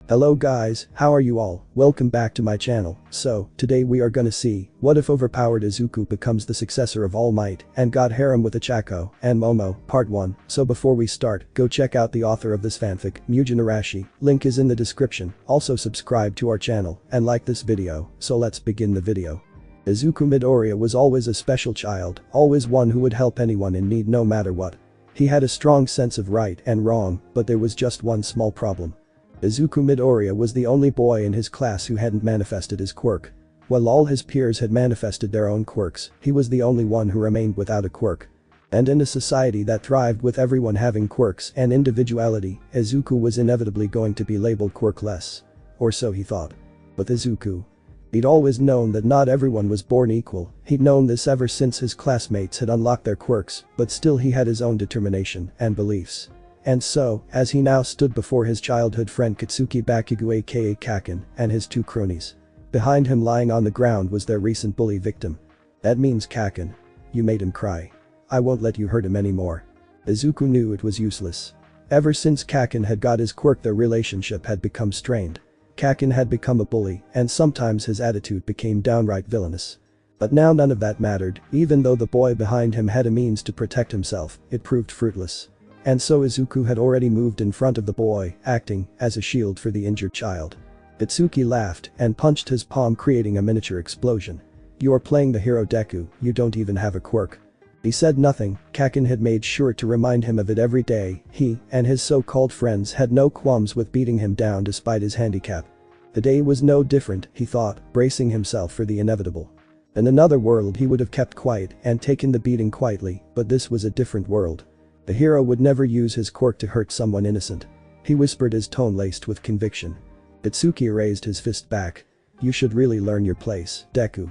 Hello guys, how are you all? Welcome back to my channel. So, today we are gonna see, what if overpowered Izuku becomes the successor of All Might and got harem with Ochako and Momo, part 1. So before we start, go check out the author of this fanfic, Mugen Arashi, link is in the description, also subscribe to our channel and like this video, so let's begin the video. Izuku Midoriya was always a special child, always one who would help anyone in need no matter what. He had a strong sense of right and wrong, but there was just one small problem. Izuku Midoriya was the only boy in his class who hadn't manifested his quirk. While all his peers had manifested their own quirks, he was the only one who remained without a quirk. And in a society that thrived with everyone having quirks and individuality, Izuku was inevitably going to be labeled quirkless. Or so he thought. But Izuku. He'd always known that not everyone was born equal, he'd known this ever since his classmates had unlocked their quirks, but still he had his own determination and beliefs. And so, as he now stood before his childhood friend Katsuki Bakugo aka Kaken and his two cronies. Behind him lying on the ground was their recent bully victim. That means Kaken. You made him cry. I won't let you hurt him anymore. Izuku knew it was useless. Ever since Kaken had got his quirk, their relationship had become strained. Kaken had become a bully and sometimes his attitude became downright villainous. But now none of that mattered, even though the boy behind him had a means to protect himself, it proved fruitless. And so Izuku had already moved in front of the boy, acting as a shield for the injured child. Itsuki laughed and punched his palm, creating a miniature explosion. You are playing the hero Deku, you don't even have a quirk. He said nothing, Kaken had made sure to remind him of it every day. He and his so-called friends had no qualms with beating him down despite his handicap. The day was no different, he thought, bracing himself for the inevitable. In another world he would have kept quiet and taken the beating quietly, but this was a different world. The hero would never use his quirk to hurt someone innocent. He whispered, his tone laced with conviction. Itsuki raised his fist back. You should really learn your place, Deku.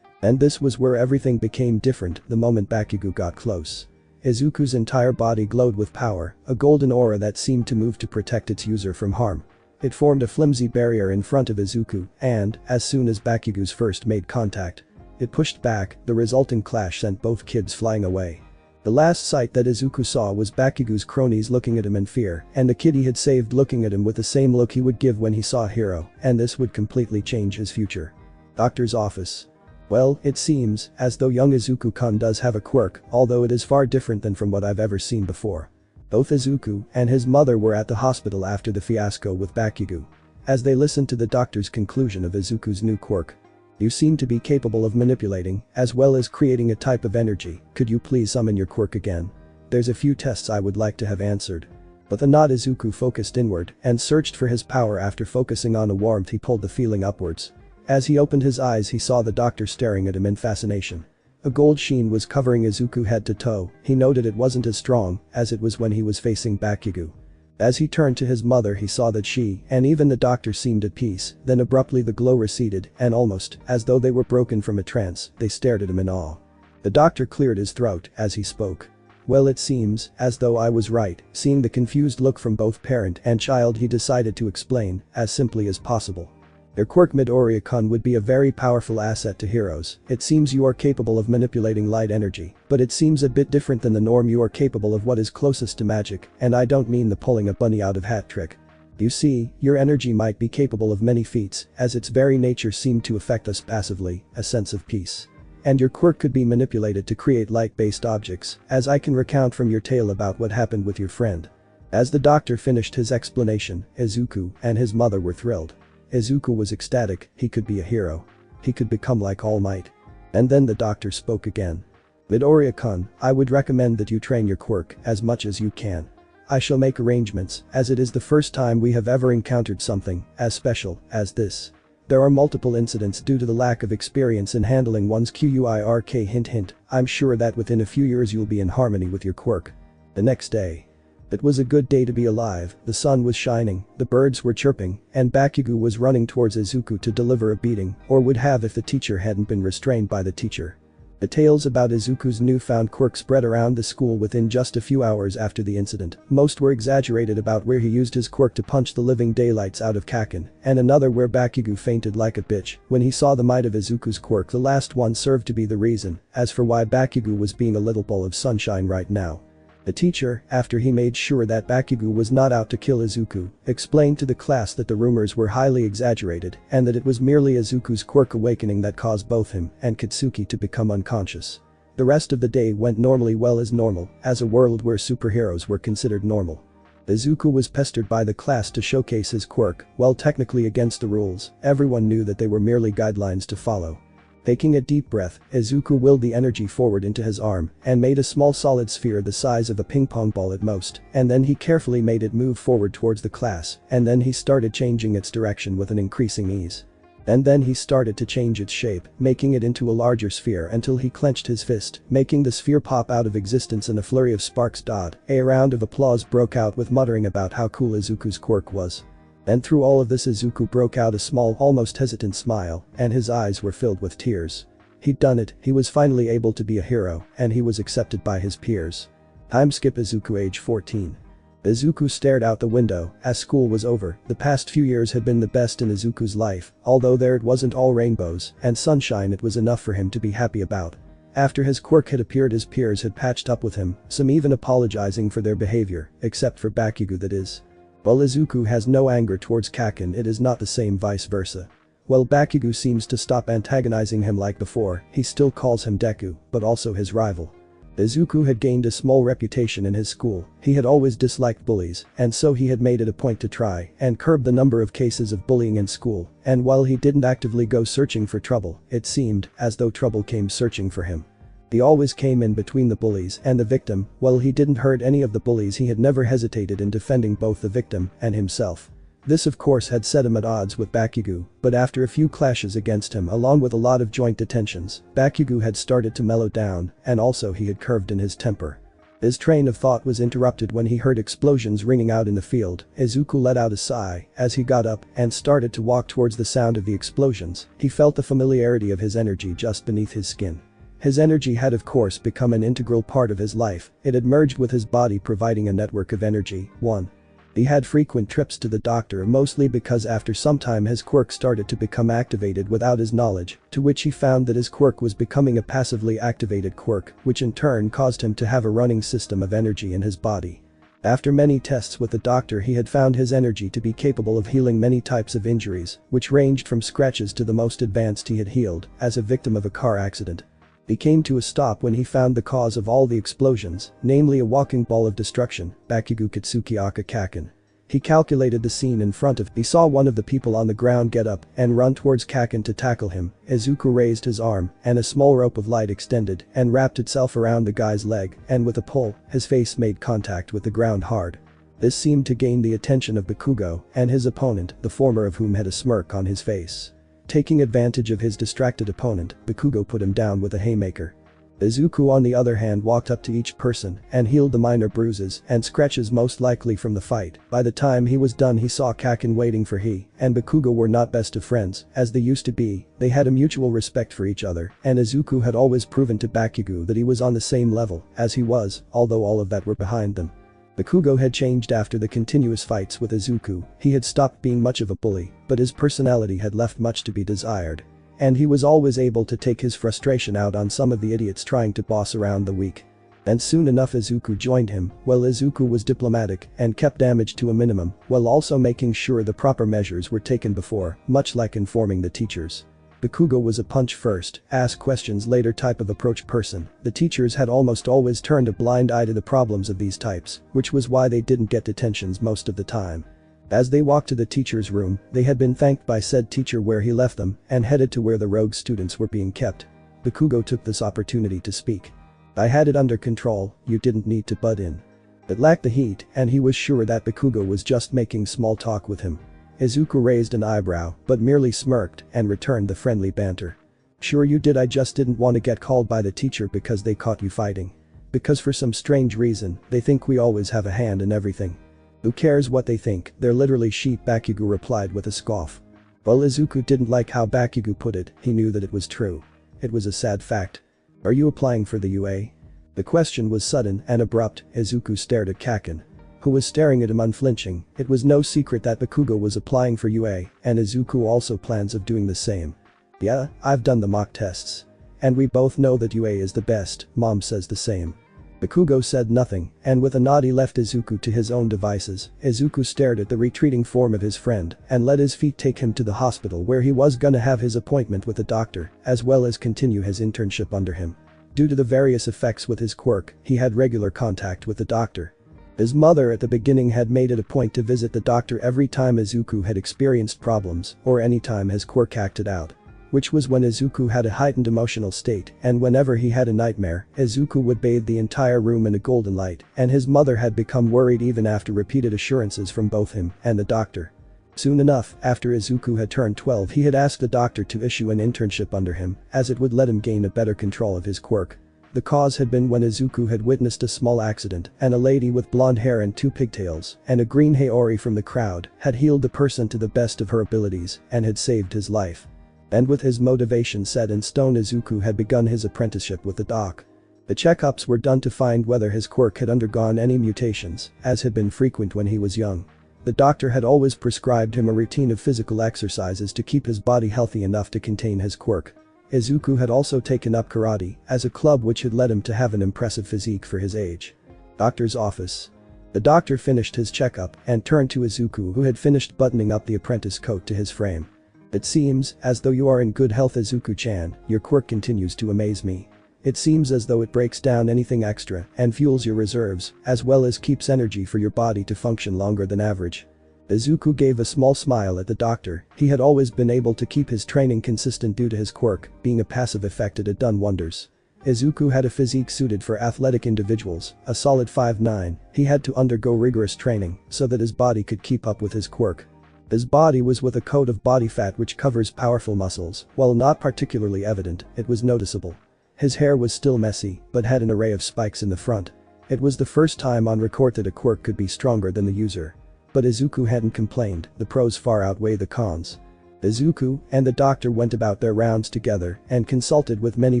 And this was where everything became different the moment Bakugo got close. Izuku's entire body glowed with power, a golden aura that seemed to move to protect its user from harm. It formed a flimsy barrier in front of Izuku and, as soon as Bakugo's first made contact, it pushed back. The resulting clash sent both kids flying away. The last sight that Izuku saw was Bakugo's cronies looking at him in fear and the kid he had saved looking at him with the same look he would give when he saw a hero, and this would completely change his future. Doctor's office. Well, it seems as though young Izuku-kun does have a quirk, although it is far different than from what I've ever seen before. Both Izuku and his mother were at the hospital after the fiasco with Bakugo. As they listened to the doctor's conclusion of Izuku's new quirk. You seem to be capable of manipulating, as well as creating a type of energy, could you please summon your quirk again? There's a few tests I would like to have answered. But the not Izuku focused inward and searched for his power. After focusing on a warmth he pulled the feeling upwards. As he opened his eyes he saw the doctor staring at him in fascination. A gold sheen was covering Izuku head to toe, he noted it wasn't as strong as it was when he was facing Bakugo. As he turned to his mother he saw that she and even the doctor seemed at peace, then abruptly the glow receded and almost as though they were broken from a trance, they stared at him in awe. The doctor cleared his throat as he spoke. Well, it seems as though I was right. Seeing the confused look from both parent and child he decided to explain as simply as possible. Your quirk Midoriya-kun would be a very powerful asset to heroes. It seems you are capable of manipulating light energy, but it seems a bit different than the norm. You are capable of what is closest to magic, and I don't mean the pulling a bunny out of hat trick. You see, your energy might be capable of many feats, as its very nature seemed to affect us passively, a sense of peace. And your quirk could be manipulated to create light-based objects, as I can recount from your tale about what happened with your friend. As the doctor finished his explanation, Izuku and his mother were thrilled. Izuku was ecstatic, he could be a hero. He could become like All Might. And then the doctor spoke again. Midoriya-kun, I would recommend that you train your quirk as much as you can. I shall make arrangements, as it is the first time we have ever encountered something as special as this. There are multiple incidents due to the lack of experience in handling one's quirk. Hint. I'm sure that within a few years you'll be in harmony with your quirk. The next day. It was a good day to be alive, the sun was shining, the birds were chirping, and Bakugo was running towards Izuku to deliver a beating, or would have if the teacher hadn't been restrained by the teacher. The tales about Izuku's newfound quirk spread around the school within just a few hours after the incident. Most were exaggerated about where he used his quirk to punch the living daylights out of Kaken, and another where Bakugo fainted like a bitch when he saw the might of Izuku's quirk. The last one served to be the reason as for why Bakugo was being a little bowl of sunshine right now. The teacher, after he made sure that Bakugo was not out to kill Izuku, explained to the class that the rumors were highly exaggerated and that it was merely Izuku's quirk awakening that caused both him and Katsuki to become unconscious. The rest of the day went normally well as normal, as a world where superheroes were considered normal. Izuku was pestered by the class to showcase his quirk, while technically against the rules, everyone knew that they were merely guidelines to follow. Taking a deep breath, Izuku willed the energy forward into his arm and made a small solid sphere the size of a ping-pong ball at most, and then he carefully made it move forward towards the class, and then he started changing its direction with an increasing ease. And then he started to change its shape, making it into a larger sphere until he clenched his fist, making the sphere pop out of existence in a flurry of sparks. A round of applause broke out with muttering about how cool Izuku's quirk was. And through all of this Izuku broke out a small, almost hesitant smile, and his eyes were filled with tears. He'd done it, he was finally able to be a hero, and he was accepted by his peers. Time skip Izuku age 14. Izuku stared out the window, as school was over. The past few years had been the best in Izuku's life, although there it wasn't all rainbows and sunshine, it was enough for him to be happy about. After his quirk had appeared, his peers had patched up with him, some even apologizing for their behavior, except for Bakugo, that is. While Izuku has no anger towards Kaken, it is not the same vice versa. While Bakugo seems to stop antagonizing him like before, he still calls him Deku, but also his rival. Izuku had gained a small reputation in his school, he had always disliked bullies, and so he had made it a point to try and curb the number of cases of bullying in school, and while he didn't actively go searching for trouble, it seemed as though trouble came searching for him. He always came in between the bullies and the victim. While he didn't hurt any of the bullies, he had never hesitated in defending both the victim and himself. This of course had set him at odds with Bakugo, but after a few clashes against him along with a lot of joint detentions, Bakugo had started to mellow down, and also he had curved in his temper. His train of thought was interrupted when he heard explosions ringing out in the field. Izuku let out a sigh as he got up and started to walk towards the sound of the explosions. He felt the familiarity of his energy just beneath his skin. His energy had of course become an integral part of his life, it had merged with his body, providing a network of energy. 1. He had frequent trips to the doctor, mostly because after some time his quirk started to become activated without his knowledge, to which he found that his quirk was becoming a passively activated quirk, which in turn caused him to have a running system of energy in his body. After many tests with the doctor, he had found his energy to be capable of healing many types of injuries, which ranged from scratches to the most advanced he had healed as a victim of a car accident. He came to a stop when he found the cause of all the explosions, namely a walking ball of destruction, Bakugo Katsuki Aka Kaken. He calculated the scene in front of him. He saw one of the people on the ground get up and run towards Kaken to tackle him. Izuku raised his arm, and a small rope of light extended and wrapped itself around the guy's leg, and with a pull, his face made contact with the ground hard. This seemed to gain the attention of Bakugo and his opponent, the former of whom had a smirk on his face. Taking advantage of his distracted opponent, Bakugo put him down with a haymaker. Izuku on the other hand walked up to each person and healed the minor bruises and scratches most likely from the fight. By the time he was done, he saw Kaken waiting for he and Bakugo were not best of friends as they used to be. They had a mutual respect for each other, and Izuku had always proven to Bakugo that he was on the same level as he was, although all of that were behind them. Bakugo had changed after the continuous fights with Izuku. He had stopped being much of a bully, but his personality had left much to be desired. And he was always able to take his frustration out on some of the idiots trying to boss around the weak. And soon enough Izuku joined him. Well, Izuku was diplomatic and kept damage to a minimum, while also making sure the proper measures were taken before, much like informing the teachers. Bakugo was a punch first, ask questions later type of approach person. The teachers had almost always turned a blind eye to the problems of these types, which was why they didn't get detentions most of the time. As they walked to the teacher's room, they had been thanked by said teacher where he left them and headed to where the rogue students were being kept. Bakugo took this opportunity to speak. I had it under control, you didn't need to butt in. It lacked the heat, and he was sure that Bakugo was just making small talk with him. Izuku raised an eyebrow, but merely smirked and returned the friendly banter. Sure you did, I just didn't want to get called by the teacher because they caught you fighting. Because for some strange reason, they think we always have a hand in everything. Who cares what they think, they're literally sheep, Bakugo replied with a scoff. While Izuku didn't like how Bakugo put it, he knew that it was true. It was a sad fact. Are you applying for the UA? The question was sudden and abrupt. Izuku stared at Kaken, who was staring at him unflinching. It was no secret that Bakugo was applying for UA, and Izuku also plans of doing the same. Yeah, I've done the mock tests. And we both know that UA is the best, Mom says the same. Bakugo said nothing, and with a nod he left Izuku to his own devices. Izuku stared at the retreating form of his friend and let his feet take him to the hospital where he was gonna have his appointment with the doctor, as well as continue his internship under him. Due to the various effects with his quirk, he had regular contact with the doctor. His mother at the beginning had made it a point to visit the doctor every time Izuku had experienced problems or any time his quirk acted out. Which was when Izuku had a heightened emotional state, and whenever he had a nightmare, Izuku would bathe the entire room in a golden light, and his mother had become worried even after repeated assurances from both him and the doctor. Soon enough, after Izuku had turned 12, he had asked the doctor to issue an internship under him, as it would let him gain a better control of his quirk. The cause had been when Izuku had witnessed a small accident and a lady with blonde hair and 2 pigtails and a green Haori from the crowd had healed the person to the best of her abilities and had saved his life. And with his motivation set in stone, Izuku had begun his apprenticeship with the doc. The checkups were done to find whether his quirk had undergone any mutations, as had been frequent when he was young. The doctor had always prescribed him a routine of physical exercises to keep his body healthy enough to contain his quirk. Izuku had also taken up karate as a club which had led him to have an impressive physique for his age. Doctor's office. The doctor finished his checkup and turned to Izuku, who had finished buttoning up the apprentice coat to his frame. "It seems as though you are in good health, Izuku-chan. Your quirk continues to amaze me. It seems as though it breaks down anything extra and fuels your reserves, as well as keeps energy for your body to function longer than average." Izuku gave a small smile at the doctor. He had always been able to keep his training consistent due to his quirk, being a passive effect it had done wonders. Izuku had a physique suited for athletic individuals, a solid 5'9". He had to undergo rigorous training so that his body could keep up with his quirk. His body was with a coat of body fat which covers powerful muscles. While not particularly evident, it was noticeable. His hair was still messy, but had an array of spikes in the front. It was the first time on record that a quirk could be stronger than the user. But Izuku hadn't complained, the pros far outweigh the cons. Izuku and the doctor went about their rounds together and consulted with many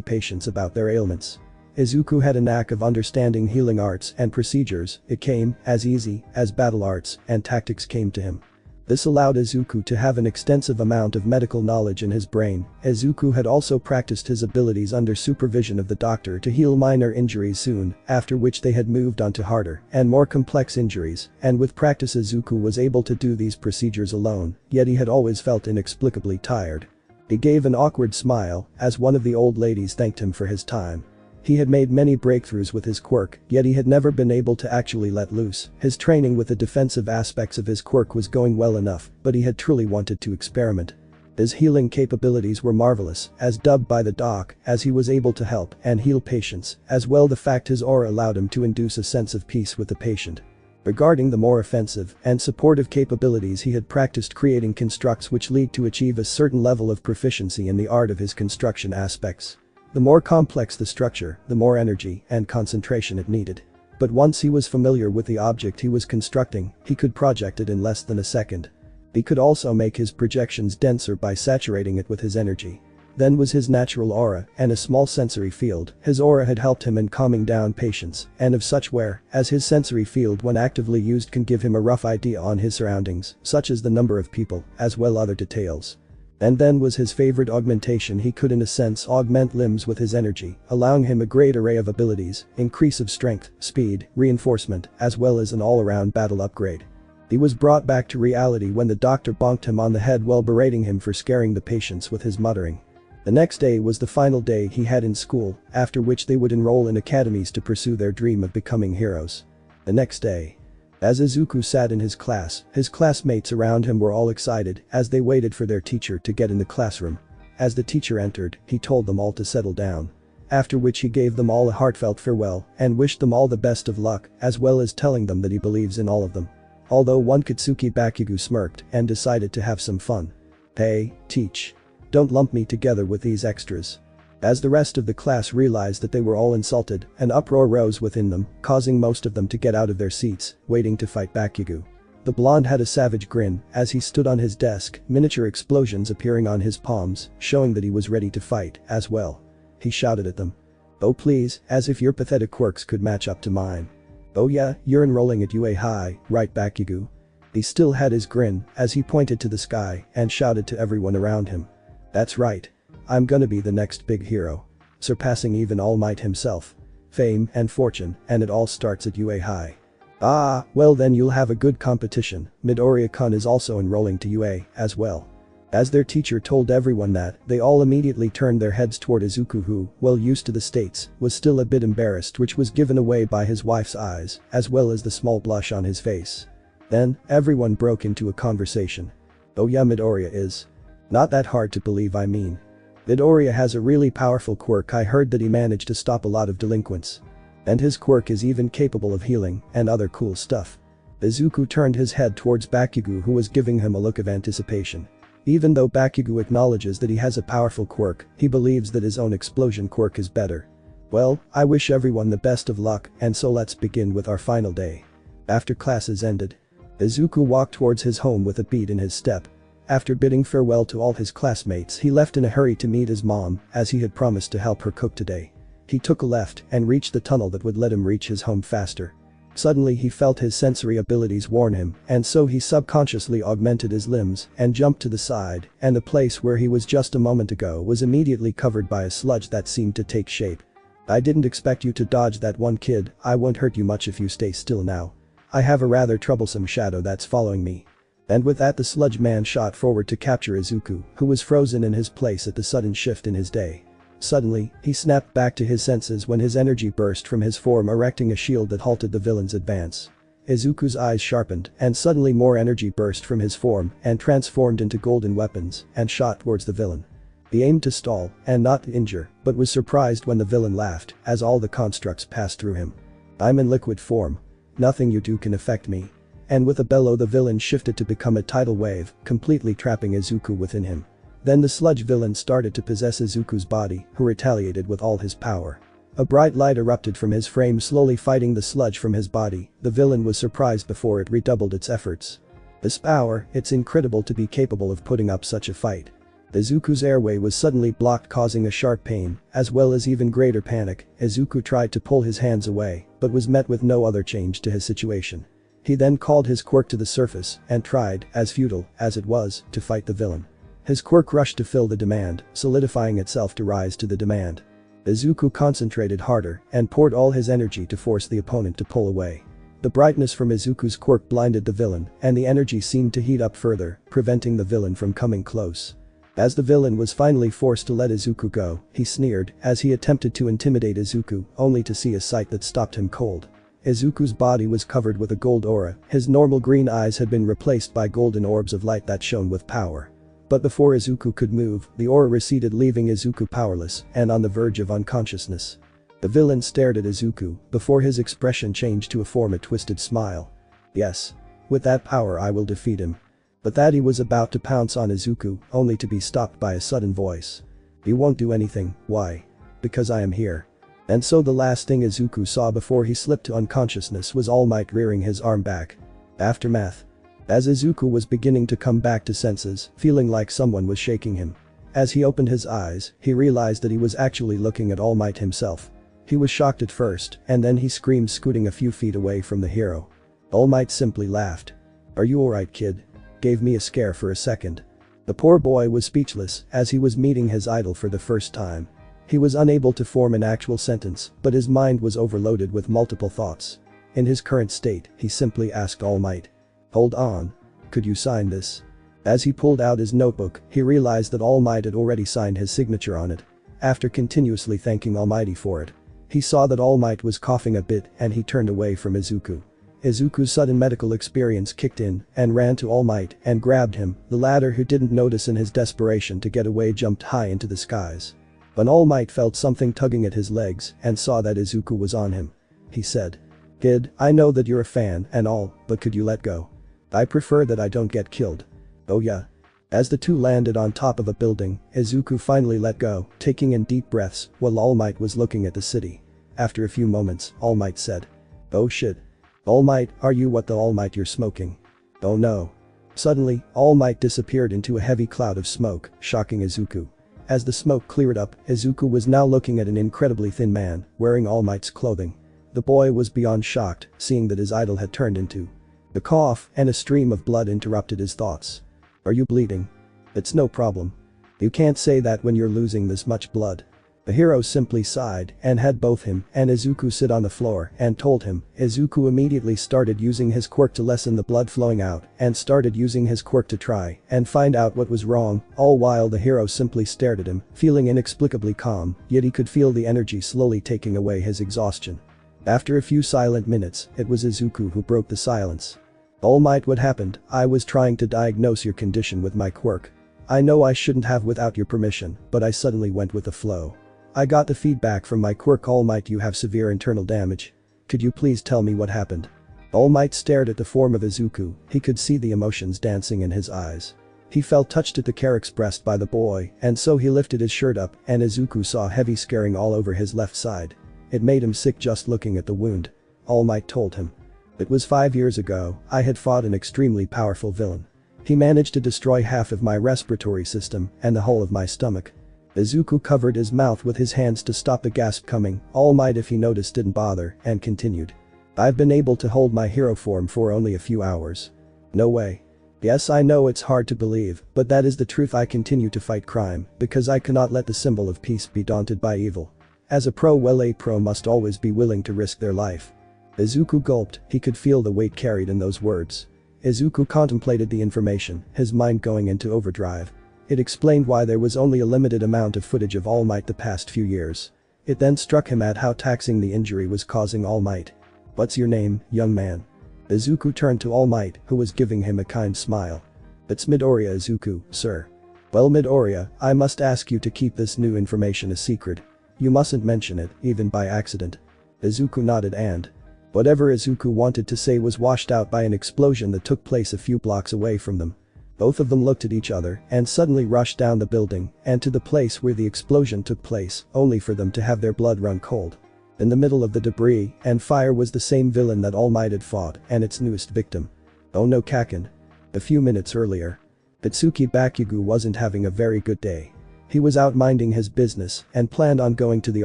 patients about their ailments. Izuku had a knack of understanding healing arts and procedures. It came as easy as battle arts and tactics came to him. This allowed Izuku to have an extensive amount of medical knowledge in his brain. Izuku had also practiced his abilities under supervision of the doctor to heal minor injuries soon, after which they had moved on to harder and more complex injuries, and with practice Izuku was able to do these procedures alone, yet he had always felt inexplicably tired. He gave an awkward smile as one of the old ladies thanked him for his time. He had made many breakthroughs with his quirk, yet he had never been able to actually let loose. His training with the defensive aspects of his quirk was going well enough, but he had truly wanted to experiment. His healing capabilities were marvelous, as dubbed by the doc, as he was able to help and heal patients, as well the fact his aura allowed him to induce a sense of peace with the patient. Regarding the more offensive and supportive capabilities, he had practiced creating constructs which lead to achieve a certain level of proficiency in the art of his construction aspects. The more complex the structure, the more energy and concentration it needed. But once he was familiar with the object he was constructing, he could project it in less than a second. He could also make his projections denser by saturating it with his energy. Then was his natural aura and a small sensory field. His aura had helped him in calming down patients and of such where, as his sensory field when actively used can give him a rough idea on his surroundings, such as the number of people, as well other details. And then was his favorite augmentation. He could in a sense augment limbs with his energy, allowing him a great array of abilities, increase of strength, speed, reinforcement, as well as an all-around battle upgrade. He was brought back to reality when the doctor bonked him on the head while berating him for scaring the patients with his muttering. The next day was the final day he had in school, after which they would enroll in academies to pursue their dream of becoming heroes. The next day. As Izuku sat in his class, his classmates around him were all excited as they waited for their teacher to get in the classroom. As the teacher entered, he told them all to settle down. After which he gave them all a heartfelt farewell and wished them all the best of luck, as well as telling them that he believes in all of them. Although one Katsuki Bakugo smirked and decided to have some fun. "Hey, teach. Don't lump me together with these extras." As the rest of the class realized that they were all insulted, an uproar rose within them, causing most of them to get out of their seats, waiting to fight Bakugo. The blonde had a savage grin as he stood on his desk, miniature explosions appearing on his palms, showing that he was ready to fight as well. He shouted at them. "Oh please, as if your pathetic quirks could match up to mine. Oh yeah, you're enrolling at UA High, right Bakugo?" He still had his grin as he pointed to the sky and shouted to everyone around him. "That's right. I'm gonna be the next big hero. Surpassing even All Might himself." fame, and fortune, and it all starts at UA High. Ah, well then you'll have a good competition. Midoriya-kun is also enrolling to UA as well. As their teacher told everyone that, they all immediately turned their heads toward Izuku who, well used to the States, was still a bit embarrassed, which was given away by his wife's eyes, as well as the small blush on his face. Then, everyone broke into a conversation. Oh yeah, Midoriya is not that hard to believe, I mean. Midoriya has a really powerful quirk. I heard that he managed to stop a lot of delinquents. And his quirk is even capable of healing and other cool stuff. Izuku turned his head towards Bakugo, who was giving him a look of anticipation. Even though Bakugo acknowledges that he has a powerful quirk, he believes that his own explosion quirk is better. Well, I wish everyone the best of luck, and so let's begin with our final day. After classes ended, Izuku walked towards his home with a beat in his step. After bidding farewell to all his classmates, he left in a hurry to meet his mom, as he had promised to help her cook today. He took a left and reached the tunnel that would let him reach his home faster. Suddenly he felt his sensory abilities warn him, and so he subconsciously augmented his limbs and jumped to the side, and the place where he was just a moment ago was immediately covered by a sludge that seemed to take shape. I didn't expect you to dodge that one, kid. I won't hurt you much if you stay still now. I have a rather troublesome shadow that's following me. And with that, the sludge man shot forward to capture Izuku, who was frozen in his place at the sudden shift in his day. Suddenly, he snapped back to his senses when his energy burst from his form, erecting a shield that halted the villain's advance. Izuku's eyes sharpened, and suddenly more energy burst from his form and transformed into golden weapons and shot towards the villain. He aimed to stall and not to injure, but was surprised when the villain laughed as all the constructs passed through him. I'm in liquid form. Nothing you do can affect me. And with a bellow, the villain shifted to become a tidal wave, completely trapping Izuku within him. Then the sludge villain started to possess Izuku's body, who retaliated with all his power. A bright light erupted from his frame, slowly fighting the sludge from his body. The villain was surprised before it redoubled its efforts. This power, it's incredible to be capable of putting up such a fight. Izuku's airway was suddenly blocked, causing a sharp pain, as well as even greater panic. Izuku tried to pull his hands away, but was met with no other change to his situation. He then called his quirk to the surface and tried, as futile as it was, to fight the villain. His quirk rushed to fill the demand, solidifying itself to rise to the demand. Izuku concentrated harder and poured all his energy to force the opponent to pull away. The brightness from Izuku's quirk blinded the villain, and the energy seemed to heat up further, preventing the villain from coming close. As the villain was finally forced to let Izuku go, he sneered as he attempted to intimidate Izuku, only to see a sight that stopped him cold. Izuku's body was covered with a gold aura. His normal green eyes had been replaced by golden orbs of light that shone with power. But before Izuku could move, the aura receded, leaving Izuku powerless and on the verge of unconsciousness. The villain stared at Izuku before his expression changed to a form of twisted smile. Yes. With that power I will defeat him. But that he was about to pounce on Izuku, only to be stopped by a sudden voice. You won't do anything. Why? Because I am here. And so the last thing Izuku saw before he slipped to unconsciousness was All Might rearing his arm back. Aftermath. As Izuku was beginning to come back to senses, feeling like someone was shaking him. As he opened his eyes, he realized that he was actually looking at All Might himself. He was shocked at first, and then he screamed, scooting a few feet away from the hero. All Might simply laughed. Are you alright, kid? Gave me a scare for a second. The poor boy was speechless as he was meeting his idol for the first time. He was unable to form an actual sentence, but his mind was overloaded with multiple thoughts. In his current state, he simply asked All Might. Hold on. Could you sign this? As he pulled out his notebook, he realized that All Might had already signed his signature on it. After continuously thanking Almighty for it, he saw that All Might was coughing a bit and he turned away from Izuku. Izuku's sudden medical experience kicked in and ran to All Might and grabbed him. The latter, who didn't notice in his desperation to get away, jumped high into the skies. When All Might felt something tugging at his legs and saw that Izuku was on him, he said, "Kid, I know that you're a fan and all, but could you let go? I prefer that I don't get killed." Oh yeah. As the two landed on top of a building, Izuku finally let go, taking in deep breaths while All Might was looking at the city. After a few moments, All Might said, "Oh shit. All Might, are you what the All Might you're smoking?" Oh no. Suddenly, All Might disappeared into a heavy cloud of smoke, shocking Izuku. As the smoke cleared up, Izuku was now looking at an incredibly thin man, wearing All Might's clothing. The boy was beyond shocked, seeing that his idol had turned into. A cough and a stream of blood interrupted his thoughts. "Are you bleeding?" "It's no problem. You can't say that when you're losing this much blood." The hero simply sighed and had both him and Izuku sit on the floor and told him. Izuku immediately started using his quirk to lessen the blood flowing out and started using his quirk to try and find out what was wrong, all while the hero simply stared at him, feeling inexplicably calm, yet he could feel the energy slowly taking away his exhaustion. After a few silent minutes, it was Izuku who broke the silence. All Might, what happened? I was trying to diagnose your condition with my quirk. I know I shouldn't have without your permission, but I suddenly went with the flow. I got the feedback from my quirk. All Might, you have severe internal damage. Could you please tell me what happened? All Might stared at the form of Izuku. He could see the emotions dancing in his eyes. He felt touched at the care expressed by the boy, and so he lifted his shirt up and Izuku saw heavy scarring all over his left side. It made him sick just looking at the wound. All Might told him. It was 5 years ago, I had fought an extremely powerful villain. He managed to destroy half of my respiratory system and the whole of my stomach. Izuku covered his mouth with his hands to stop the gasp coming. All Might, if he noticed, didn't bother and continued. I've been able to hold my hero form for only a few hours. No way. Yes, I know it's hard to believe, but that is the truth. I continue to fight crime because I cannot let the symbol of peace be daunted by evil. As a pro, well, a pro must always be willing to risk their life. Izuku gulped. He could feel the weight carried in those words. Izuku contemplated the information, his mind going into overdrive. It explained why there was only a limited amount of footage of All Might the past few years. It then struck him at how taxing the injury was causing All Might. What's your name, young man? Izuku turned to All Might, who was giving him a kind smile. It's Midoriya, Izuku, sir. Well, Midoriya, I must ask you to keep this new information a secret. You mustn't mention it, even by accident. Izuku nodded and whatever Izuku wanted to say was washed out by an explosion that took place a few blocks away from them. Both of them looked at each other and suddenly rushed down the building and to the place where the explosion took place, only for them to have their blood run cold. In the middle of the debris and fire was the same villain that All Might had fought and its newest victim. Oh no, Kaken. A few minutes earlier. Itsuki Bakugo wasn't having a very good day. He was out minding his business and planned on going to the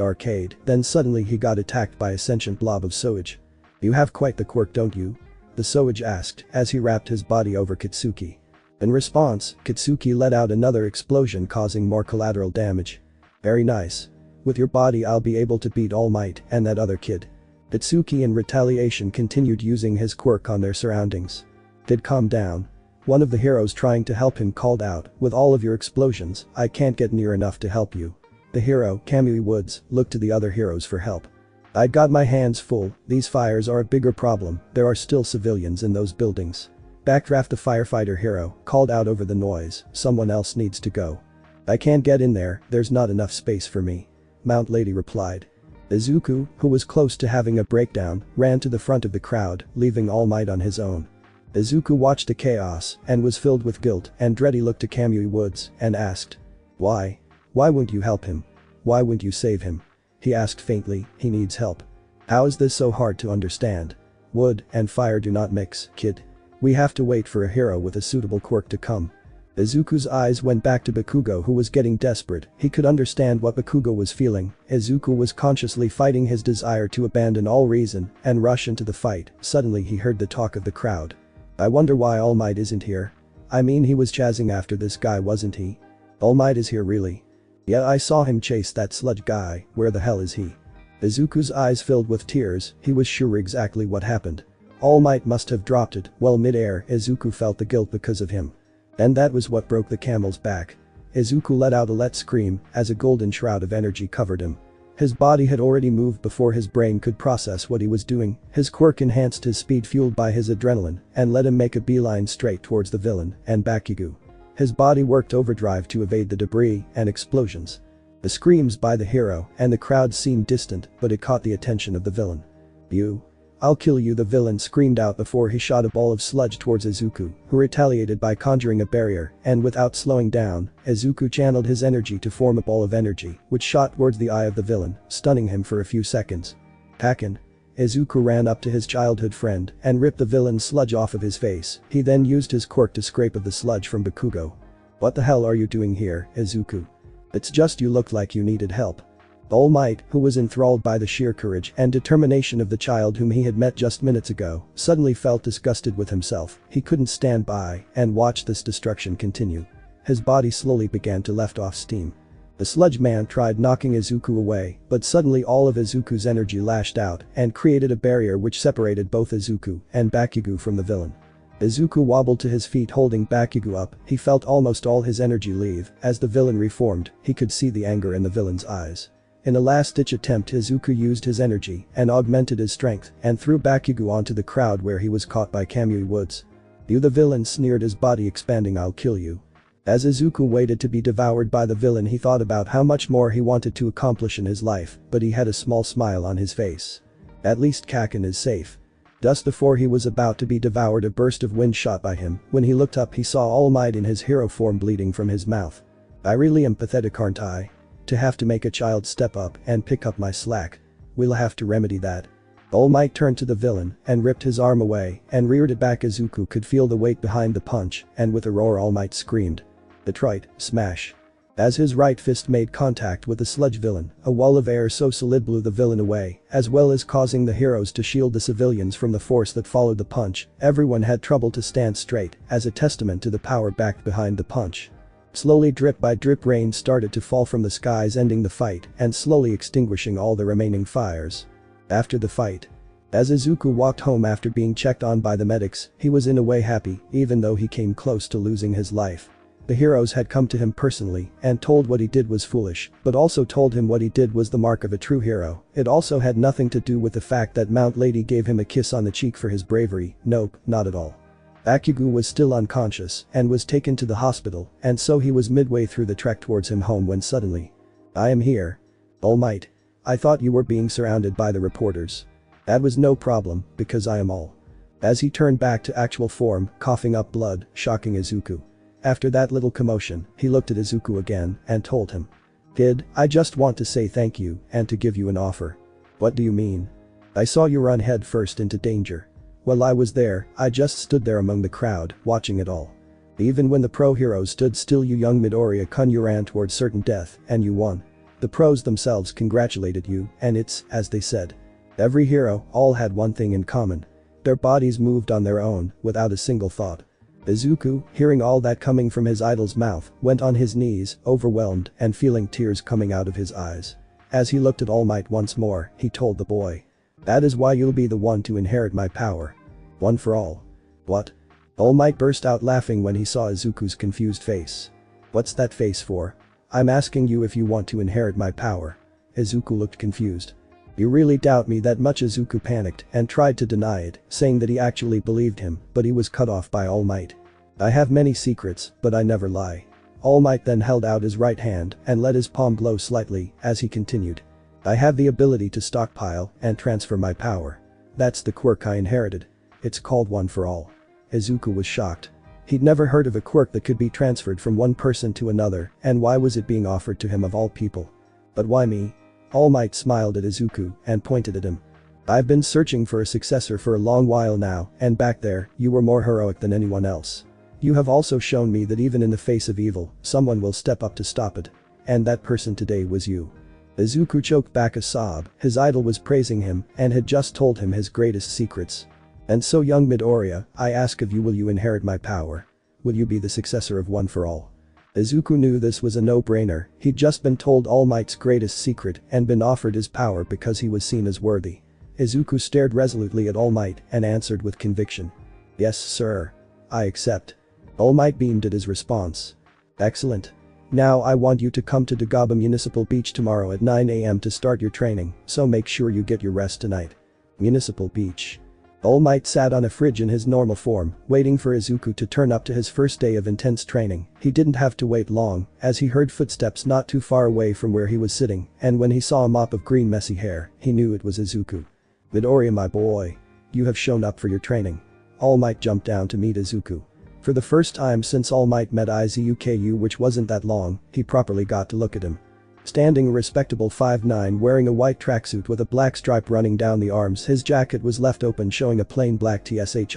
arcade, then suddenly he got attacked by a sentient blob of sewage. You have quite the quirk, don't you? The sewage asked as he wrapped his body over Kitsuki. In response, Kitsuki let out another explosion causing more collateral damage. Very nice. With your body I'll be able to beat All Might and that other kid. Kitsuki in retaliation continued using his quirk on their surroundings. Kid, calm down. One of the heroes trying to help him called out, with all of your explosions, I can't get near enough to help you. The hero, Kamui Woods, looked to the other heroes for help. I'd got my hands full, these fires are a bigger problem, there are still civilians in those buildings. Backdraft, the firefighter hero, called out over the noise, someone else needs to go. I can't get in there, there's not enough space for me. Mount Lady replied. Izuku, who was close to having a breakdown, ran to the front of the crowd, leaving All Might on his own. Izuku watched the chaos and was filled with guilt and dread. He looked to Kamui Woods and asked. Why? Why won't you help him? Why won't you save him? He asked faintly, he needs help. How is this so hard to understand? Wood and fire do not mix, kid. We have to wait for a hero with a suitable quirk to come. Izuku's eyes went back to Bakugo, who was getting desperate. He could understand what Bakugo was feeling. Izuku was consciously fighting his desire to abandon all reason and rush into the fight. Suddenly he heard the talk of the crowd. I wonder why All Might isn't here. I mean, he was chasing after this guy, wasn't he? All Might is here, really? Yeah, I saw him chase that sludge guy. Where the hell is he? Izuku's eyes filled with tears. He was sure exactly what happened. All Might must have dropped it. Well, mid-air, Izuku felt the guilt because of him. And that was what broke the camel's back. Izuku let out a scream as a golden shroud of energy covered him. His body had already moved before his brain could process what he was doing. His quirk enhanced his speed fueled by his adrenaline and let him make a beeline straight towards the villain and Bakugo. His body worked overdrive to evade the debris and explosions. The screams by the hero and the crowd seemed distant, but it caught the attention of the villain. You. I'll kill you, the villain screamed out before he shot a ball of sludge towards Izuku, who retaliated by conjuring a barrier, and without slowing down, Izuku channeled his energy to form a ball of energy, which shot towards the eye of the villain, stunning him for a few seconds. Kaken. Izuku ran up to his childhood friend and ripped the villain's sludge off of his face. He then used his quirk to scrape of the sludge from Bakugo. What the hell are you doing here, Izuku? It's just you looked like you needed help. All Might, who was enthralled by the sheer courage and determination of the child whom he had met just minutes ago, suddenly felt disgusted with himself. He couldn't stand by and watch this destruction continue. His body slowly began to let off steam. The sludge man tried knocking Izuku away, but suddenly all of Izuku's energy lashed out and created a barrier which separated both Izuku and Bakugo from the villain. Izuku wobbled to his feet holding Bakugo up, he felt almost all his energy leave, as the villain reformed, he could see the anger in the villain's eyes. In a last-ditch attempt Izuku used his energy and augmented his strength and threw Bakugo onto the crowd where he was caught by Kamui Woods. "You," the villain sneered, his body expanding, "I'll kill you." As Izuku waited to be devoured by the villain he thought about how much more he wanted to accomplish in his life, but he had a small smile on his face. At least Kaken is safe. Just before he was about to be devoured a burst of wind shot by him, when he looked up he saw All Might in his hero form bleeding from his mouth. "I really am pathetic, aren't I? To have to make a child step up and pick up my slack. We'll have to remedy that." All Might turned to the villain and ripped his arm away and reared it back. Izuku could feel the weight behind the punch, and with a roar All Might screamed. Detroit, smash. As his right fist made contact with the sludge villain, a wall of air so solid blew the villain away, as well as causing the heroes to shield the civilians from the force that followed the punch. Everyone had trouble to stand straight, as a testament to the power backed behind the punch. Slowly, drip by drip, rain started to fall from the skies, ending the fight and slowly extinguishing all the remaining fires. After the fight, as Izuku walked home after being checked on by the medics, he was in a way happy, even though he came close to losing his life. The heroes had come to him personally and told what he did was foolish, but also told him what he did was the mark of a true hero. It also had nothing to do with the fact that Mount Lady gave him a kiss on the cheek for his bravery. Nope, not at all. Bakugo was still unconscious and was taken to the hospital, and so he was midway through the trek towards him home when suddenly, "I am here. All Might. I thought you were being surrounded by the reporters." "That was no problem, because I am all." As he turned back to actual form, coughing up blood, shocking Izuku. After that little commotion, he looked at Izuku again and told him. "Kid, I just want to say thank you and to give you an offer." "What do you mean?" "I saw you run head first into danger. Well, I was there, I just stood there among the crowd, watching it all. Even when the pro heroes stood still, you young Midoriya-kun, you ran towards certain death, and you won. The pros themselves congratulated you, and it's, as they said. Every hero, all had one thing in common. Their bodies moved on their own, without a single thought." Izuku, hearing all that coming from his idol's mouth, went on his knees, overwhelmed and feeling tears coming out of his eyes. As he looked at All Might once more, he told the boy. "That is why you'll be the one to inherit my power. One for all." "What?" All Might burst out laughing when he saw Izuku's confused face. "What's that face for?" "I'm asking you if you want to inherit my power." Izuku looked confused. "You really doubt me that much?" Izuku panicked and tried to deny it, saying that he actually believed him, but he was cut off by All Might. "I have many secrets, but I never lie." All Might then held out his right hand and let his palm glow slightly as he continued. "I have the ability to stockpile and transfer my power. That's the quirk I inherited. It's called One for All." Izuku was shocked. He'd never heard of a quirk that could be transferred from one person to another, and why was it being offered to him of all people? "But why me?" All Might smiled at Izuku and pointed at him. "I've been searching for a successor for a long while now, and back there, you were more heroic than anyone else. You have also shown me that even in the face of evil, someone will step up to stop it. And that person today was you." Izuku choked back a sob, his idol was praising him and had just told him his greatest secrets. "And so young Midoriya, I ask of you, will you inherit my power? Will you be the successor of One for All?" Izuku knew this was a no-brainer, he'd just been told All Might's greatest secret and been offered his power because he was seen as worthy. Izuku stared resolutely at All Might and answered with conviction. "Yes, sir. I accept." All Might beamed at his response. "Excellent. Now I want you to come to Dagaba Municipal Beach tomorrow at 9 AM to start your training, so make sure you get your rest tonight." Municipal Beach. All Might sat on a fridge in his normal form, waiting for Izuku to turn up to his first day of intense training. He didn't have to wait long, as he heard footsteps not too far away from where he was sitting, and when he saw a mop of green messy hair, he knew it was Izuku. "Midoriya, my boy. You have shown up for your training." All Might jumped down to meet Izuku. For the first time since All Might met Izuku, which wasn't that long, he properly got to look at him. Standing a respectable 5'9", wearing a white tracksuit with a black stripe running down the arms, his jacket was left open showing a plain black shirt.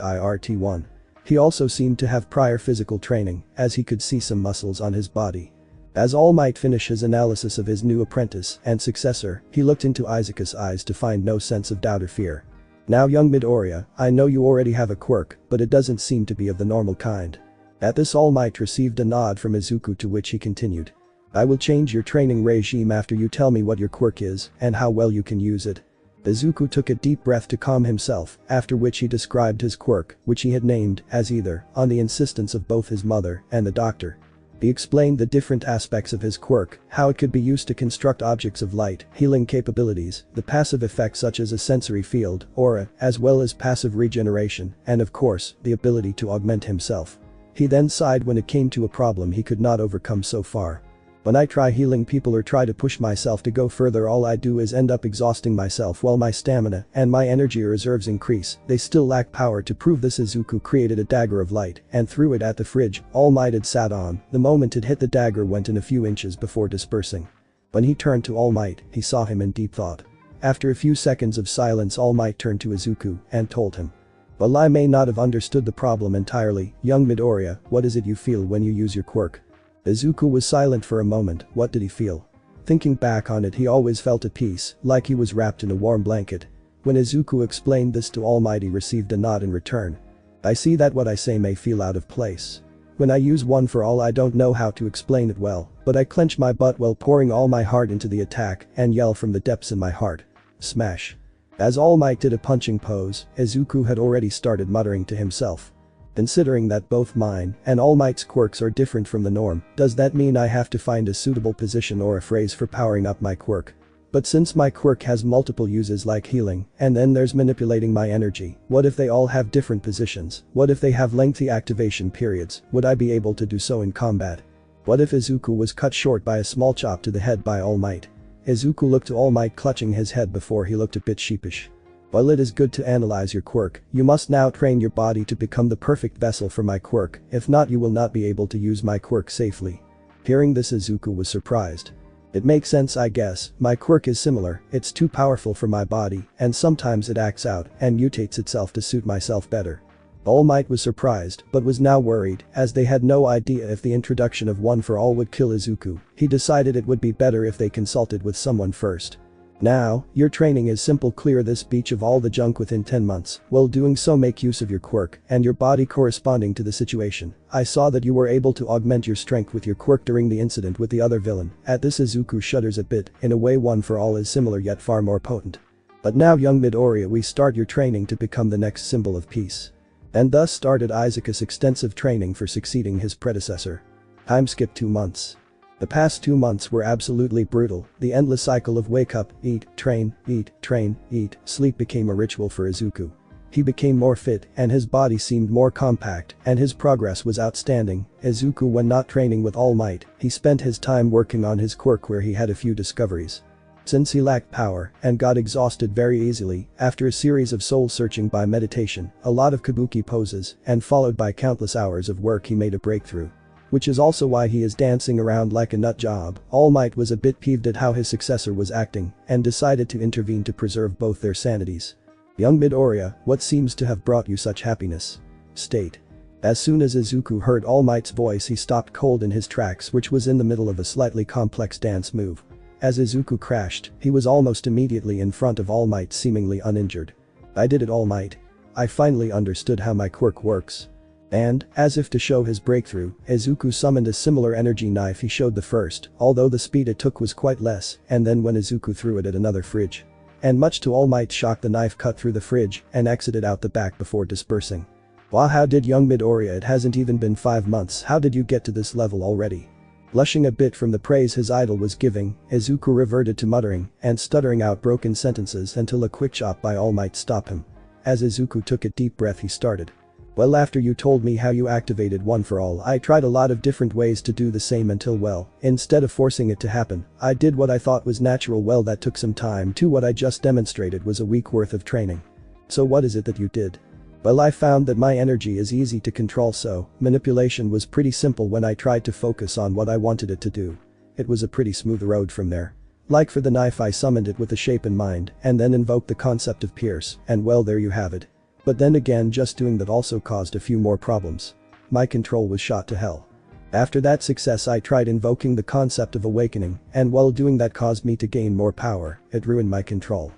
He also seemed to have prior physical training, as he could see some muscles on his body. As All Might finished his analysis of his new apprentice and successor, he looked into Izuku's eyes to find no sense of doubt or fear. "Now young Midoriya, I know you already have a quirk, but it doesn't seem to be of the normal kind." At this All Might received a nod from Izuku, to which he continued. I will change your training regime after you tell me what your quirk is and how well you can use it. Izuku took a deep breath to calm himself, after which he described his quirk, which he had named as either, on the insistence of both his mother and the doctor. He explained the different aspects of his quirk, how it could be used to construct objects of light, healing capabilities, the passive effects such as a sensory field, aura, as well as passive regeneration, and of course, the ability to augment himself. He then sighed when it came to a problem he could not overcome so far. When I try healing people or try to push myself to go further, all I do is end up exhausting myself while my stamina and my energy reserves increase. They still lack power. To prove this, Izuku created a dagger of light and threw it at the fridge All Might had sat on. The moment it hit, the dagger went in a few inches before dispersing. When he turned to All Might, he saw him in deep thought. After a few seconds of silence, All Might turned to Izuku and told him. While I may not have understood the problem entirely, young Midoriya, what is it you feel when you use your quirk? Izuku was silent for a moment. What did he feel? Thinking back on it, he always felt at peace, like he was wrapped in a warm blanket. When Izuku explained this to All Might, he received a nod in return. I see that what I say may feel out of place. When I use one for all, I don't know how to explain it well, but I clench my butt while pouring all my heart into the attack and yell from the depths in my heart. Smash. As All Might did a punching pose, Izuku had already started muttering to himself. Considering that both mine and All Might's quirks are different from the norm, does that mean I have to find a suitable position or a phrase for powering up my quirk? But since my quirk has multiple uses like healing, and then there's manipulating my energy, what if they all have different positions? What if they have lengthy activation periods? Would I be able to do so in combat? What if Izuku was cut short by a small chop to the head by All Might? Izuku looked to All Might, clutching his head before he looked a bit sheepish. While it is good to analyze your quirk, you must now train your body to become the perfect vessel for my quirk, if not you will not be able to use my quirk safely. Hearing this, Izuku was surprised. It makes sense, I guess. My quirk is similar, it's too powerful for my body, and sometimes it acts out and mutates itself to suit myself better. All Might was surprised but was now worried, as they had no idea if the introduction of One for All would kill Izuku. He decided it would be better if they consulted with someone first. Now, your training is simple: clear this beach of all the junk within 10 months. While doing so, make use of your quirk and your body corresponding to the situation. I saw that you were able to augment your strength with your quirk during the incident with the other villain. At this, Izuku shudders a bit. In a way, One for All is similar yet far more potent. But now, young Midoriya, we start your training to become the next symbol of peace. And thus started Isaac's extensive training for succeeding his predecessor. Time skip 2 months. The past 2 months were absolutely brutal. The endless cycle of wake up, eat, train, eat, sleep became a ritual for Izuku. He became more fit and his body seemed more compact and his progress was outstanding. Izuku, when not training with All Might, he spent his time working on his quirk, where he had a few discoveries. Since he lacked power and got exhausted very easily, after a series of soul searching by meditation, a lot of kabuki poses, and followed by countless hours of work, he made a breakthrough. Which is also why he is dancing around like a nut job. All Might was a bit peeved at how his successor was acting and decided to intervene to preserve both their sanities. Young Midoriya, what seems to have brought you such happiness? State. As soon as Izuku heard All Might's voice, he stopped cold in his tracks, which was in the middle of a slightly complex dance move. As Izuku crashed, he was almost immediately in front of All Might, seemingly uninjured. I did it, All Might. I finally understood how my quirk works. And, as if to show his breakthrough, Izuku summoned a similar energy knife he showed the first, although the speed it took was quite less, and then when Izuku threw it at another fridge. And much to All Might's shock, the knife cut through the fridge and exited out the back before dispersing. Wow, how did young Midoriya, it hasn't even been 5 months, how did you get to this level already? Blushing a bit from the praise his idol was giving, Izuku reverted to muttering and stuttering out broken sentences until a quick chop by All Might stopped him. As Izuku took a deep breath, he started. Well, after you told me how you activated One for All, I tried a lot of different ways to do the same until, well, instead of forcing it to happen, I did what I thought was natural. Well, that took some time too. What I just demonstrated was a week worth of training. So what is it that you did? Well, I found that my energy is easy to control, so manipulation was pretty simple when I tried to focus on what I wanted it to do. It was a pretty smooth road from there. Like for the knife, I summoned it with a shape in mind and then invoked the concept of pierce, and well, there you have it. But then again, just doing that also caused a few more problems. My control was shot to hell. After that success, I tried invoking the concept of awakening, and while doing that caused me to gain more power. It ruined my control.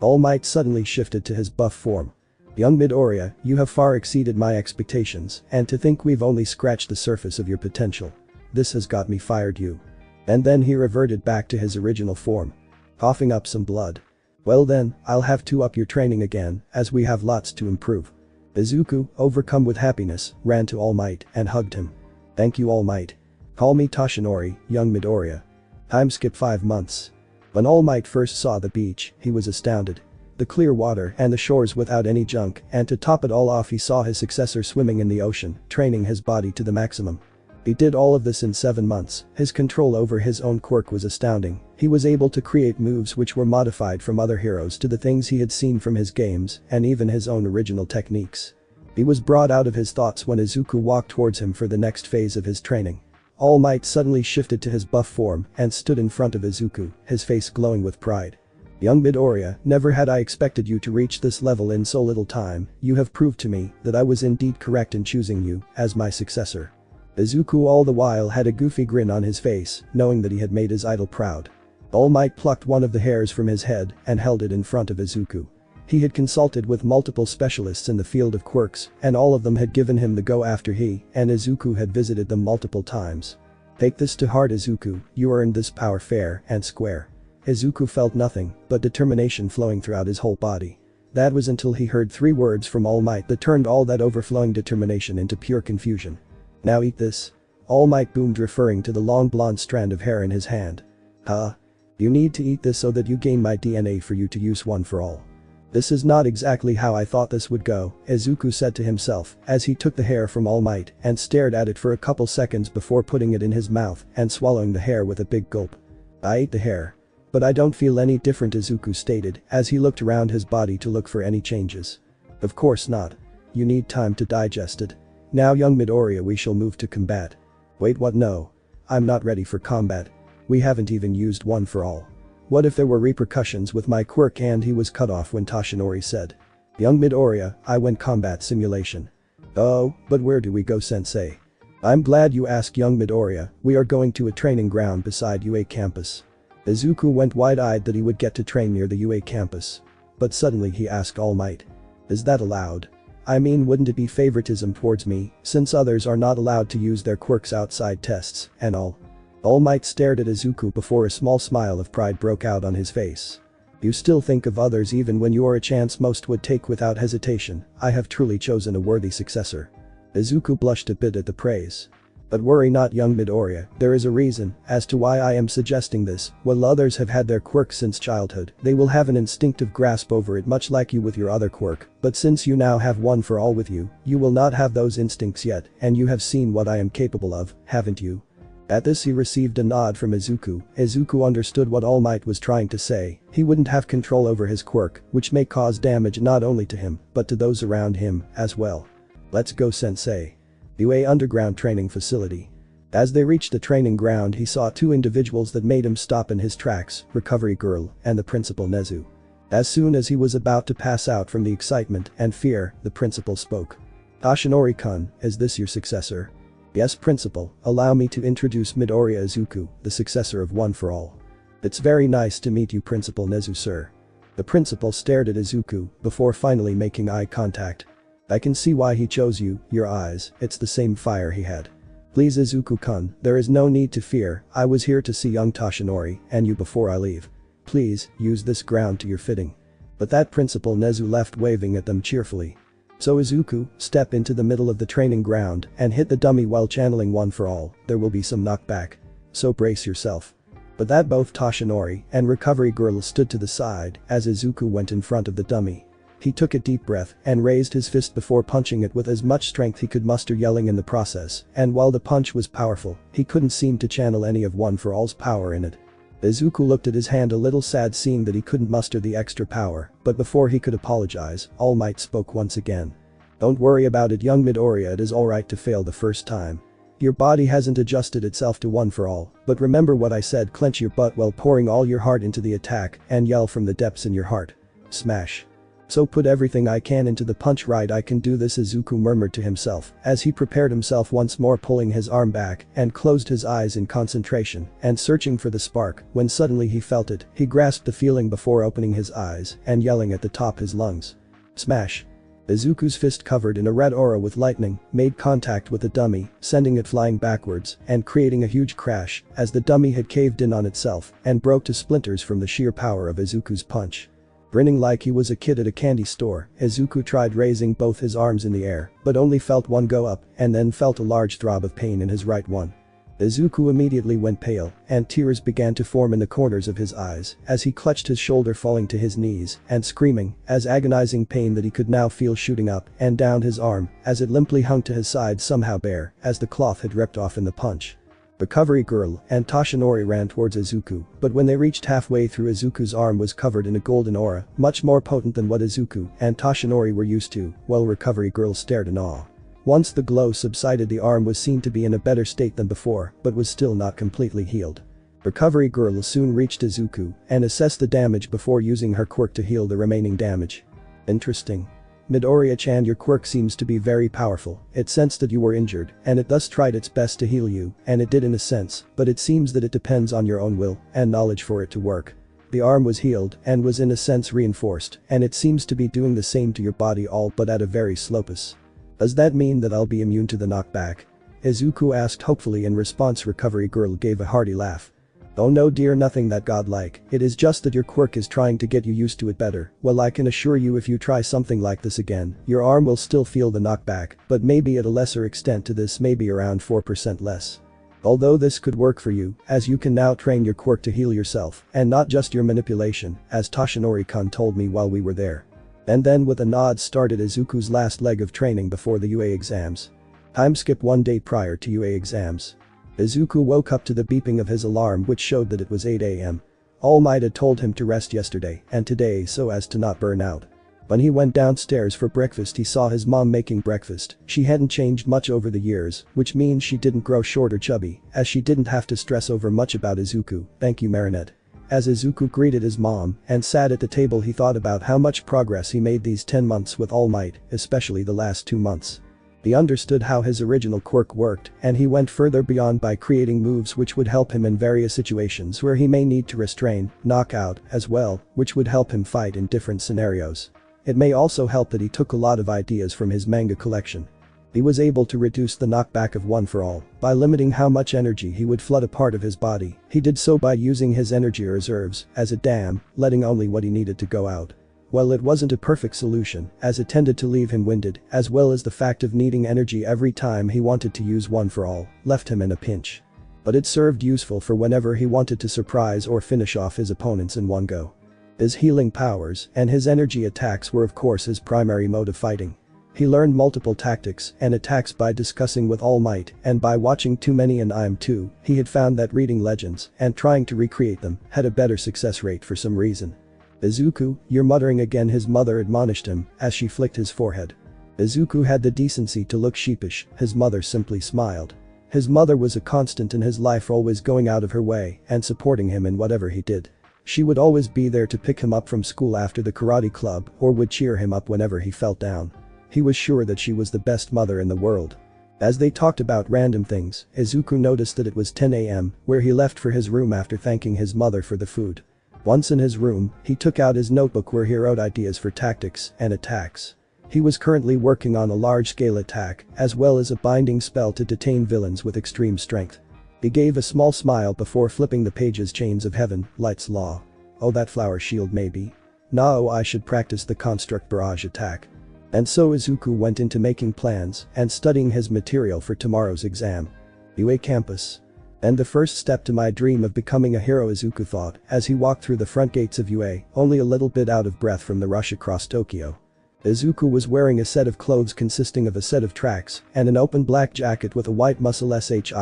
All Might suddenly shifted to his buff form. Young Midoriya, you have far exceeded my expectations, and to think we've only scratched the surface of your potential. This has got me fired. You And then he reverted back to his original form. Coughing up some blood. Well then, I'll have to up your training again, as we have lots to improve. Izuku, overcome with happiness, ran to All Might and hugged him. Thank you All Might. Call me Toshinori, young Midoriya. Time skip 5 months. When All Might first saw the beach, he was astounded. The clear water and the shores without any junk, and to top it all off he saw his successor swimming in the ocean, training his body to the maximum. He did all of this in 7 months, his control over his own quirk was astounding, he was able to create moves which were modified from other heroes to the things he had seen from his games, and even his own original techniques. He was brought out of his thoughts when Izuku walked towards him for the next phase of his training. All Might suddenly shifted to his buff form and stood in front of Izuku, his face glowing with pride. Young Midoriya, never had I expected you to reach this level in so little time, you have proved to me that I was indeed correct in choosing you as my successor. Izuku all the while had a goofy grin on his face, knowing that he had made his idol proud. All Might plucked one of the hairs from his head and held it in front of Izuku. He had consulted with multiple specialists in the field of quirks, and all of them had given him the go after he and Izuku had visited them multiple times. Take this to heart Izuku, you earned this power fair and square. Izuku felt nothing but determination flowing throughout his whole body. That was until he heard 3 words from All Might that turned all that overflowing determination into pure confusion. Now eat this. All Might boomed, referring to the long blonde strand of hair in his hand. Huh? You need to eat this so that you gain my DNA for you to use one for all. This is not exactly how I thought this would go, Izuku said to himself as he took the hair from All Might and stared at it for a couple seconds before putting it in his mouth and swallowing the hair with a big gulp. I ate the hair. But I don't feel any different, Izuku stated as he looked around his body to look for any changes. Of course not. You need time to digest it. Now young Midoriya, we shall move to combat. Wait, what? No. I'm not ready for combat. We haven't even used one for all. What if there were repercussions with my quirk? And he was cut off when Toshinori said. Young Midoriya, I went combat simulation. Oh, but where do we go sensei? I'm glad you asked young Midoriya, we are going to a training ground beside UA campus. Izuku went wide-eyed that he would get to train near the UA campus. But suddenly he asked All Might. Is that allowed? I mean, wouldn't it be favoritism towards me, since others are not allowed to use their quirks outside tests, and all? All Might stared at Izuku before a small smile of pride broke out on his face. You still think of others even when you're a chance most would take without hesitation. I have truly chosen a worthy successor. Izuku blushed a bit at the praise. But worry not young Midoriya, there is a reason as to why I am suggesting this. While others have had their quirks since childhood, they will have an instinctive grasp over it much like you with your other quirk, but since you now have one for all with you, you will not have those instincts yet, and you have seen what I am capable of, haven't you? At this he received a nod from Izuku. Izuku understood what All Might was trying to say. He wouldn't have control over his quirk, which may cause damage not only to him, but to those around him as well. Let's go sensei. UA underground training facility. As they reached the training ground he saw 2 individuals that made him stop in his tracks, Recovery Girl and the principal Nezu. As soon as he was about to pass out from the excitement and fear, the principal spoke. Toshinori-kun, is this your successor? Yes principal, allow me to introduce Midoriya Izuku, the successor of One for All. It's very nice to meet you Principal Nezu sir. The principal stared at Izuku before finally making eye contact. I can see why he chose you, your eyes, it's the same fire he had. Please Izuku-kun, there is no need to fear, I was here to see young Toshinori and you before I leave. Please, use this ground to your fitting. But that Principal Nezu left waving at them cheerfully. So Izuku, step into the middle of the training ground and hit the dummy while channeling One for All, there will be some knockback. So brace yourself. But that both Toshinori and Recovery Girl stood to the side as Izuku went in front of the dummy. He took a deep breath and raised his fist before punching it with as much strength he could muster, yelling in the process, and while the punch was powerful, he couldn't seem to channel any of One for All's power in it. Izuku looked at his hand a little sad seeing that he couldn't muster the extra power, but before he could apologize, All Might spoke once again. Don't worry about it young Midoriya, it is alright to fail the first time. Your body hasn't adjusted itself to One for All, but remember what I said, clench your butt while pouring all your heart into the attack and yell from the depths in your heart. Smash. So put everything I can into the punch. Right, I can do this Izuku murmured to himself as he prepared himself once more, pulling his arm back and closed his eyes in concentration and searching for the spark when suddenly he felt it. He grasped the feeling before opening his eyes and yelling at the top his lungs. Smash. Izuku's fist covered in a red aura with lightning made contact with the dummy, sending it flying backwards and creating a huge crash as the dummy had caved in on itself and broke to splinters from the sheer power of Izuku's punch. Grinning like he was a kid at a candy store, Izuku tried raising both his arms in the air but only felt one go up and then felt a large throb of pain in his right one. Izuku immediately went pale, and tears began to form in the corners of his eyes as he clutched his shoulder, falling to his knees and screaming as agonizing pain that he could now feel shooting up and down his arm as it limply hung to his side, somehow bare as the cloth had ripped off in the punch. Recovery Girl and Toshinori ran towards Izuku, but when they reached halfway through, Izuku's arm was covered in a golden aura, much more potent than what Izuku and Toshinori were used to, while Recovery Girl stared in awe. Once the glow subsided, the arm was seen to be in a better state than before, but was still not completely healed. Recovery Girl soon reached Izuku and assessed the damage before using her quirk to heal the remaining damage. Interesting. Midoriya-chan, your quirk seems to be very powerful. It sensed that you were injured, and it thus tried its best to heal you, and it did in a sense, but it seems that it depends on your own will and knowledge for it to work. The arm was healed and was in a sense reinforced, and it seems to be doing the same to your body, all but at a very slow pace. Does that mean that I'll be immune to the knockback? Izuku asked hopefully. In response, Recovery Girl gave a hearty laugh. Oh no dear, nothing that godlike, it is just that your quirk is trying to get you used to it better. Well, I can assure you, if you try something like this again, your arm will still feel the knockback, but maybe at a lesser extent to this, maybe around 4% less. Although this could work for you, as you can now train your quirk to heal yourself, and not just your manipulation, as Toshinori-kun told me while we were there. And then with a nod started Izuku's last leg of training before the UA exams. Time skip 1 day prior to UA exams. Izuku woke up to the beeping of his alarm, which showed that it was 8 AM. All Might had told him to rest yesterday and today so as to not burn out. When he went downstairs for breakfast, he saw his mom making breakfast. She hadn't changed much over the years, which means she didn't grow short or chubby, as she didn't have to stress over much about Izuku. Thank you, Marinette. As Izuku greeted his mom and sat at the table, he thought about how much progress he made these 10 months with All Might, especially the last 2 months. He understood how his original quirk worked, and he went further beyond by creating moves which would help him in various situations where he may need to restrain, knock out, as well, which would help him fight in different scenarios. It may also help that he took a lot of ideas from his manga collection. He was able to reduce the knockback of One for All by limiting how much energy he would flood a part of his body. He did so by using his energy reserves as a dam, letting only what he needed to go out. Well, it wasn't a perfect solution, as it tended to leave him winded, as well as the fact of needing energy every time he wanted to use One for All left him in a pinch. But it served useful for whenever he wanted to surprise or finish off his opponents in one go. His healing powers and his energy attacks were of course his primary mode of fighting. He learned multiple tactics and attacks by discussing with All Might and by watching too many, and I'm too. He had found that reading legends and trying to recreate them had a better success rate for some reason. Izuku, you're muttering again, his mother admonished him as she flicked his forehead. Izuku had the decency to look sheepish. His mother simply smiled. His mother was a constant in his life, always going out of her way and supporting him in whatever he did. She would always be there to pick him up from school after the karate club or would cheer him up whenever he felt down. He was sure that she was the best mother in the world. As they talked about random things, Izuku noticed that it was 10 AM, where he left for his room after thanking his mother for the food. Once in his room, he took out his notebook where he wrote ideas for tactics and attacks. He was currently working on a large-scale attack, as well as a binding spell to detain villains with extreme strength. He gave a small smile before flipping the pages. Chains of Heaven, Light's Law. Oh, that flower shield maybe. No, I should practice the construct barrage attack. And so Izuku went into making plans and studying his material for tomorrow's exam. UA campus. And the first step to my dream of becoming a hero, Izuku thought as he walked through the front gates of UA, only a little bit out of breath from the rush across Tokyo. Izuku was wearing a set of clothes consisting of a set of tracks and an open black jacket with a white muscle shirt.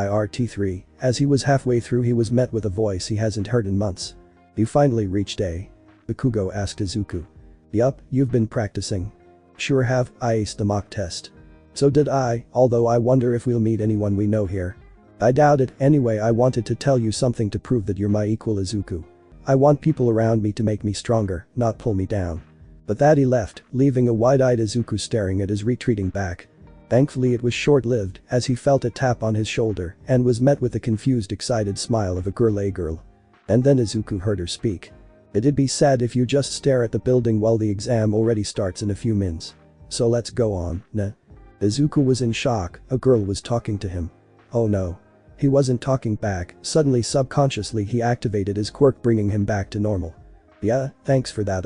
As he was halfway through, he was met with a voice he hasn't heard in months. You finally reached A? Bakugo asked Izuku. Yup, you've been practicing. Sure have, I aced the mock test. So did I, although I wonder if we'll meet anyone we know here. I doubt it. Anyway, I wanted to tell you something to prove that you're my equal, Izuku. I want people around me to make me stronger, not pull me down. But that he left, leaving a wide-eyed Izuku staring at his retreating back. Thankfully it was short-lived, as he felt a tap on his shoulder and was met with the confused, excited smile of a girl. And then Izuku heard her speak. It'd be sad if you just stare at the building while the exam already starts in a few minutes. so let's go on, nah. Izuku was in shock, a girl was talking to him. Oh no. He wasn't talking back, suddenly subconsciously he activated his quirk bringing him back to normal. Yeah, thanks for that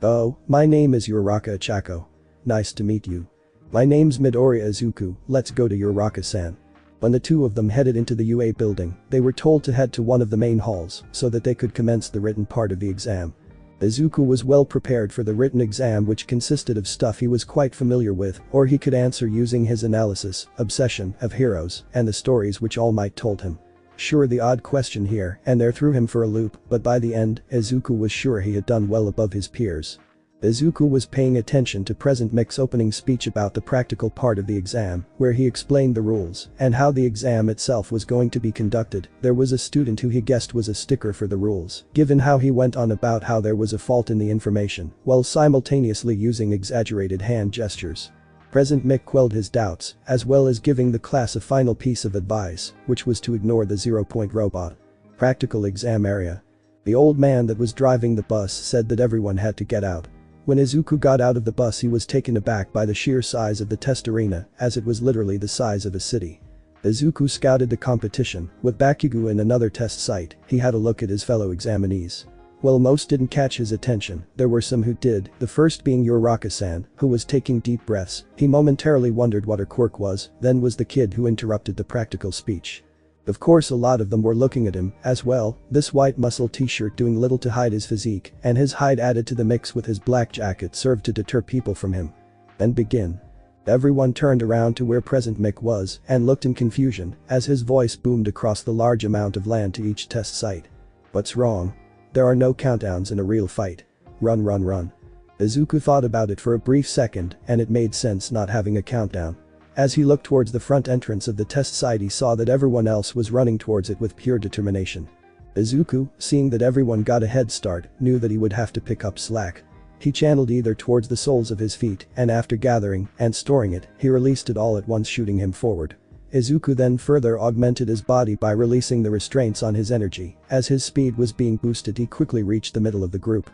Oh, my name is Uraraka Ochako. Nice to meet you. My name's Midoriya Izuku, let's go to Uraraka-san. When the two of them headed into the UA building, they were told to head to one of the main halls so that they could commence the written part of the exam. Izuku was well prepared for the written exam, which consisted of stuff he was quite familiar with, or he could answer using his analysis, obsession, of heroes, and the stories which All Might told him. Sure, the odd question here and there threw him for a loop, but by the end, Izuku was sure he had done well above his peers. Izuku was paying attention to President Mick's opening speech about the practical part of the exam, where he explained the rules and how the exam itself was going to be conducted. There was a student who he guessed was a sticker for the rules, given how he went on about how there was a fault in the information, while simultaneously using exaggerated hand gestures. President Mick quelled his doubts, as well as giving the class a final piece of advice, which was to ignore the 0-point robot. Practical exam area. The old man that was driving the bus said that everyone had to get out. When Izuku got out of the bus, he was taken aback by the sheer size of the test arena, as it was literally the size of a city. Izuku scouted the competition, with Bakugo in another test site. He had a look at his fellow examinees. While most didn't catch his attention, there were some who did, the first being Uraraka-san, who was taking deep breaths. He momentarily wondered what her quirk was, then was the kid who interrupted the practical speech. Of course, a lot of them were looking at him as well, this white muscle t-shirt doing little to hide his physique, and his hide added to the mix with his black jacket served to deter people from him. Then begin. Everyone turned around to where President Mick was and looked in confusion as his voice boomed across the large amount of land to each test site. What's wrong? There are no countdowns in a real fight. Run, run, run. Izuku thought about it for a brief second and it made sense not having a countdown. As he looked towards the front entrance of the test site, he saw that everyone else was running towards it with pure determination. Izuku, seeing that everyone got a head start, knew that he would have to pick up slack. He channeled either towards the soles of his feet and after gathering and storing it, he released it all at once, shooting him forward. Izuku then further augmented his body by releasing the restraints on his energy. As his speed was being boosted, he quickly reached the middle of the group.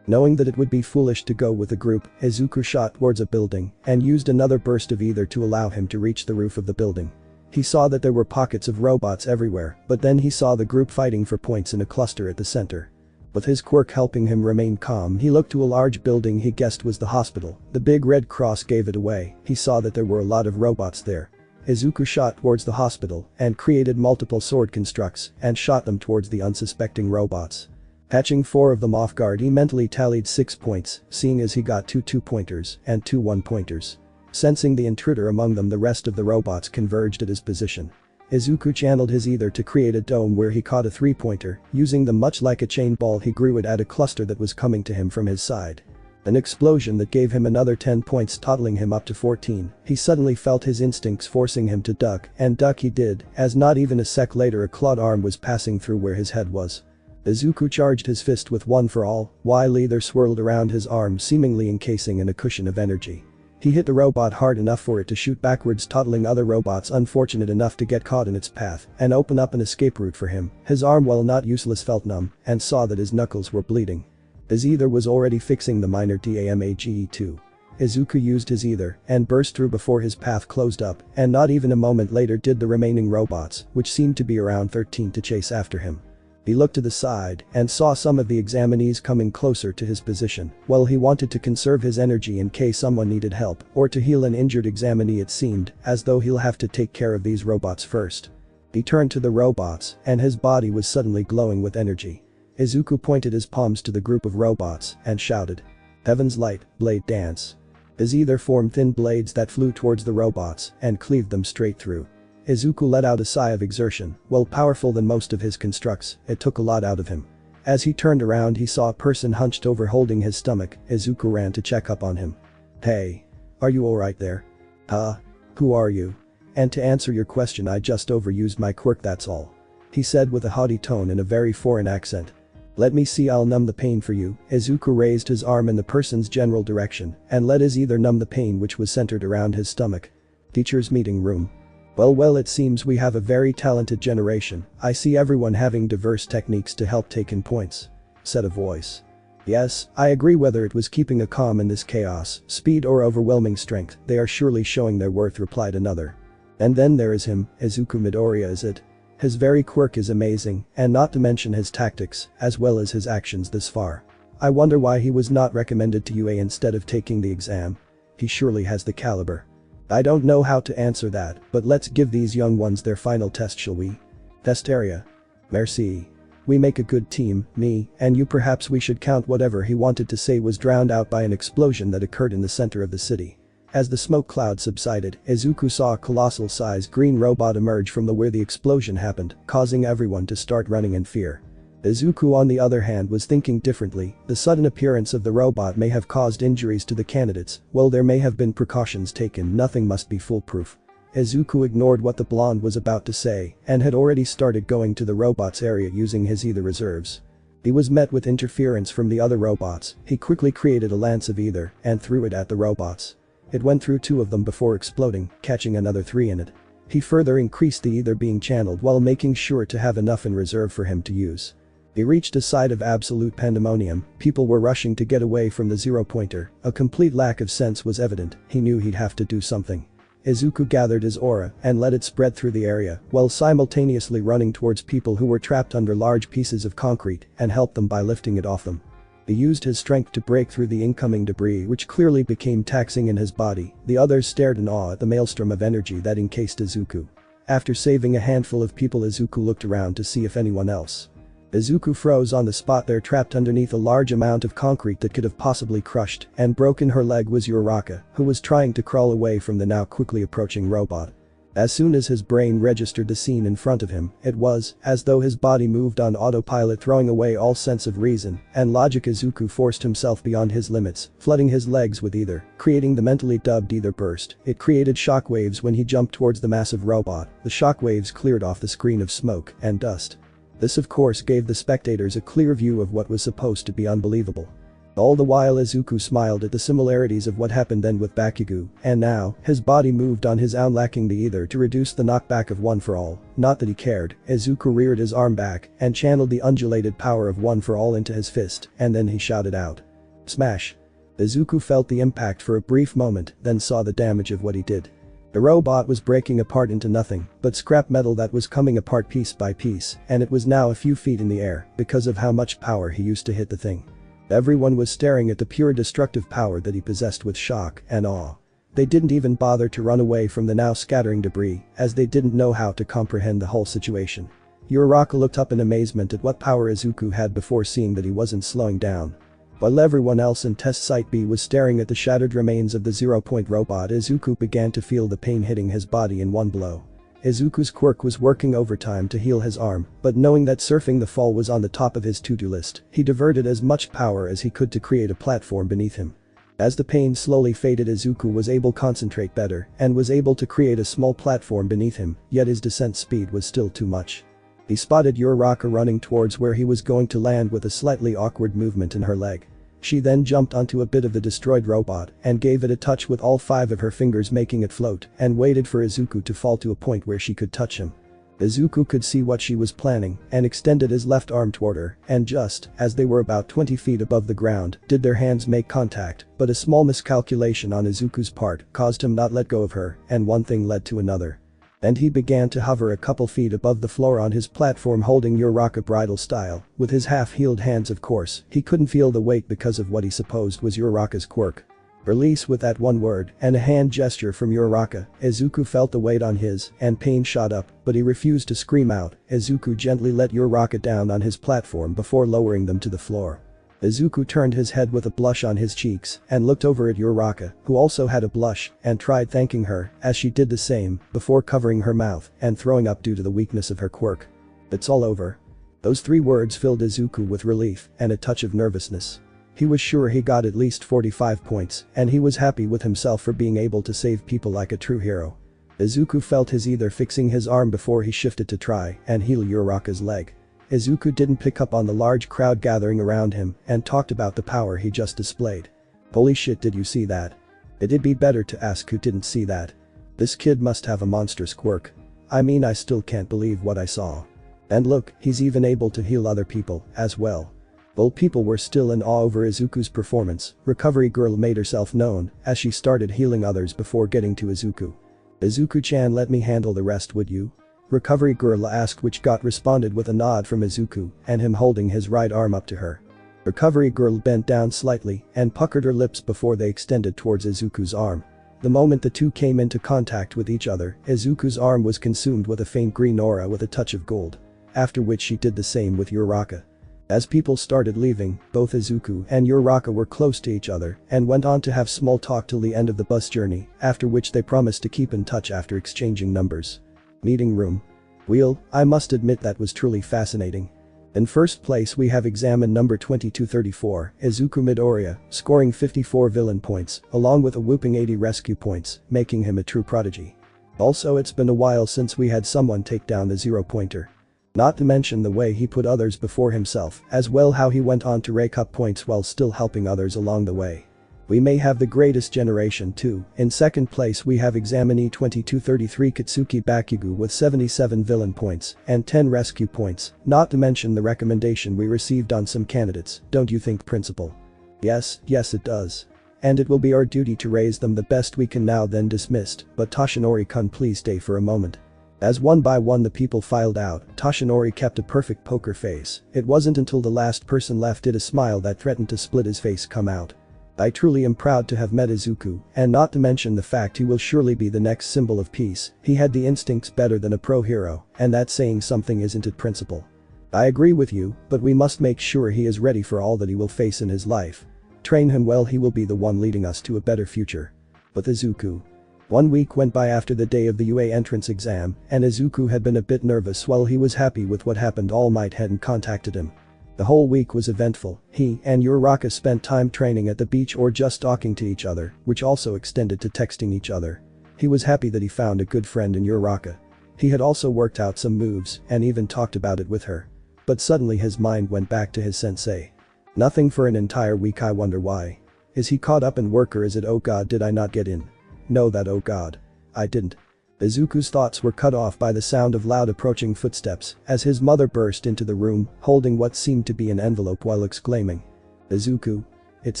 Knowing that it would be foolish to go with the group, Izuku shot towards a building and used another burst of ether to allow him to reach the roof of the building. He saw that there were pockets of robots everywhere, but then he saw the group fighting for points in a cluster at the center. With his quirk helping him remain calm, he looked to a large building he guessed was the hospital. The big red cross gave it away. He saw that there were a lot of robots there. Izuku shot towards the hospital and created multiple sword constructs and shot them towards the unsuspecting robots. Catching 4 of them off guard, he mentally tallied 6 points, seeing as he got 2 2-pointers and 2 1-pointers. Sensing the intruder among them, the rest of the robots converged at his position. Izuku channeled his ether to create a dome where he caught a 3-pointer, using them much like a chain ball. He grew it at a cluster that was coming to him from his side. An explosion that gave him another 10 points, totaling him up to 14. He suddenly felt his instincts forcing him to duck, and duck he did, as not even a sec later a clawed arm was passing through where his head was. Izuku charged his fist with one for all, while ether swirled around his arm, seemingly encasing in a cushion of energy. He hit the robot hard enough for it to shoot backwards, totaling other robots unfortunate enough to get caught in its path and open up an escape route for him. His arm, while not useless, felt numb and saw that his knuckles were bleeding. His ether was already fixing the minor damage too. Izuku used his ether and burst through before his path closed up, and not even a moment later did the remaining robots, which seemed to be around 13, to chase after him. He looked to the side and saw some of the examinees coming closer to his position. While he wanted to conserve his energy in case someone needed help or to heal an injured examinee, it seemed as though he'll have to take care of these robots first. He turned to the robots and his body was suddenly glowing with energy. Izuku pointed his palms to the group of robots and shouted, "Heaven's light, blade dance." His ether formed thin blades that flew towards the robots and cleaved them straight through. Izuku let out a sigh of exertion. While powerful than most of his constructs, it took a lot out of him. As he turned around, he saw a person hunched over holding his stomach. Izuku ran to check up on him. "Hey. Are you alright there?" "Huh? Who are you?" "And to answer your question, I just overused my quirk, that's all," he said with a haughty tone in a very foreign accent. "Let me see, I'll numb the pain for you." Izuku raised his arm in the person's general direction and let his ether numb the pain which was centered around his stomach. Teacher's meeting room. Well, it seems we have a very talented generation. I see everyone having diverse techniques to help take in points," said a voice. Yes, I agree whether it was keeping a calm in this chaos, speed or overwhelming strength, they are surely showing their worth, replied another. And then there is him, Izuku Midoriya is it? His very quirk is amazing, and not to mention his tactics, as well as his actions this far. I wonder why he was not recommended to UA instead of taking the exam. He surely has the caliber. I don't know how to answer that, but let's give these young ones their final test, shall we? Test area. Merci. We make a good team, me and you. Perhaps we should count. Whatever he wanted to say was drowned out by an explosion that occurred in the center of the city. As the smoke cloud subsided, Izuku saw a colossal-sized green robot emerge from where the explosion happened, causing everyone to start running in fear. Izuku, on the other hand, was thinking differently. The sudden appearance of the robot may have caused injuries to the candidates. Well, there may have been precautions taken, nothing must be foolproof. Izuku ignored what the blonde was about to say and had already started going to the robot's area using his ether reserves. He was met with interference from the other robots. He quickly created a lance of ether and threw it at the robots. It went through 2 of them before exploding, catching another 3 in it. He further increased the ether being channeled while making sure to have enough in reserve for him to use. He reached a site of absolute pandemonium. People were rushing to get away from the zero-pointer. A complete lack of sense was evident. He knew he'd have to do something. Izuku gathered his aura and let it spread through the area while simultaneously running towards people who were trapped under large pieces of concrete and helped them by lifting it off them. He used his strength to break through the incoming debris, which clearly became taxing in his body. The others stared in awe at the maelstrom of energy that encased Izuku. After saving a handful of people, Izuku looked around to see if anyone else. Izuku froze on the spot there, trapped underneath a large amount of concrete that could have possibly crushed and broken her leg was Uraraka, who was trying to crawl away from the now quickly approaching robot. As soon as his brain registered the scene in front of him, it was as though his body moved on autopilot, throwing away all sense of reason and logic. Izuku forced himself beyond his limits, flooding his legs with ether, creating the mentally dubbed ether burst. It created shockwaves when he jumped towards the massive robot. The shockwaves cleared off the screen of smoke and dust. This of course gave the spectators a clear view of what was supposed to be unbelievable. All the while Izuku smiled at the similarities of what happened then with Bakugo, and now, his body moved on his own, lacking the ether to reduce the knockback of One for All. Not that he cared. Izuku reared his arm back and channeled the undulated power of One for All into his fist, and then he shouted out. Smash. Izuku felt the impact for a brief moment, then saw the damage of what he did. The robot was breaking apart into nothing but scrap metal that was coming apart piece by piece, and it was now a few feet in the air because of how much power he used to hit the thing. Everyone was staring at the pure destructive power that he possessed with shock and awe. They didn't even bother to run away from the now scattering debris, as they didn't know how to comprehend the whole situation. Uraraka looked up in amazement at what power Izuku had before seeing that he wasn't slowing down. While everyone else in Test Site B was staring at the shattered remains of the zero-point robot, Izuku began to feel the pain hitting his body in one blow. Izuku's quirk was working overtime to heal his arm, but knowing that surfing the fall was on the top of his to-do list, he diverted as much power as he could to create a platform beneath him. As the pain slowly faded, Izuku was able to concentrate better and was able to create a small platform beneath him, yet his descent speed was still too much. He spotted Uraraka running towards where he was going to land with a slightly awkward movement in her leg. She then jumped onto a bit of the destroyed robot and gave it a touch with all 5 of her fingers, making it float, and waited for Izuku to fall to a point where she could touch him. Izuku could see what she was planning and extended his left arm toward her, and just as they were about 20 feet above the ground did their hands make contact, but a small miscalculation on Izuku's part caused him not let go of her, and one thing led to another. And he began to hover a couple feet above the floor on his platform, holding Uraraka bridal style, with his half-healed hands. Of course, he couldn't feel the weight because of what he supposed was Uraraka's quirk. Release. With that one word and a hand gesture from Uraraka, Izuku felt the weight on his, and pain shot up, but he refused to scream out. Izuku gently let Uraraka down on his platform before lowering them to the floor. Izuku turned his head with a blush on his cheeks and looked over at Uraraka, who also had a blush, and tried thanking her as she did the same before covering her mouth and throwing up due to the weakness of her quirk. It's all over. Those 3 words filled Izuku with relief and a touch of nervousness. He was sure he got at least 45 points, and he was happy with himself for being able to save people like a true hero. Izuku felt his ether fixing his arm before he shifted to try and heal Uraraka's leg. Izuku didn't pick up on the large crowd gathering around him and talked about the power he just displayed. Holy shit, did you see that? It'd be better to ask who didn't see that. This kid must have a monstrous quirk. I mean, I still can't believe what I saw. And look, he's even able to heal other people as well. While people were still in awe over Izuku's performance, Recovery Girl made herself known as she started healing others before getting to Izuku. "Izuku-chan, let me handle the rest, would you?" Recovery Girl asked, which got responded with a nod from Izuku and him holding his right arm up to her. Recovery Girl bent down slightly and puckered her lips before they extended towards Izuku's arm. The moment the two came into contact with each other, Izuku's arm was consumed with a faint green aura with a touch of gold. After which she did the same with Uraraka. As people started leaving, both Izuku and Uraraka were close to each other and went on to have small talk till the end of the bus journey, after which they promised to keep in touch after exchanging numbers. Meeting room. Well, I must admit that was truly fascinating. In first place we have examine number 2234, Izuku Midoriya, scoring 54 villain points, along with a whooping 80 rescue points, making him a true prodigy. Also, it's been a while since we had someone take down the zero-pointer. Not to mention the way he put others before himself, as well how he went on to rake up points while still helping others along the way. We may have the greatest generation too. In second place we have examinee 2233 Katsuki Bakugo with 77 villain points and 10 rescue points, not to mention the recommendation we received on some candidates, don't you think, Principal? Yes it does. And it will be our duty to raise them the best we can. Now then, dismissed, but Toshinori-kun, please stay for a moment. As one by one the people filed out, Toshinori kept a perfect poker face. It wasn't until the last person left did a smile that threatened to split his face come out. I truly am proud to have met Izuku, and not to mention the fact he will surely be the next symbol of peace. He had the instincts better than a pro hero, and that's saying something, isn't it, Principal? I agree with you, but we must make sure he is ready for all that he will face in his life. Train him well, he will be the one leading us to a better future. With Izuku. 1 week went by after the day of the UA entrance exam, and Izuku had been a bit nervous. While he was happy with what happened, All Might hadn't contacted him. The whole week was eventful. He and Uraraka spent time training at the beach or just talking to each other, which also extended to texting each other. He was happy that he found a good friend in Uraraka. He had also worked out some moves and even talked about it with her. But suddenly his mind went back to his sensei. Nothing for an entire week. I wonder why. Is he caught up in work, or is it, oh god, did I not get in? No, that, oh god. I didn't. Izuku's thoughts were cut off by the sound of loud approaching footsteps as his mother burst into the room holding what seemed to be an envelope while exclaiming, "Izuku. It's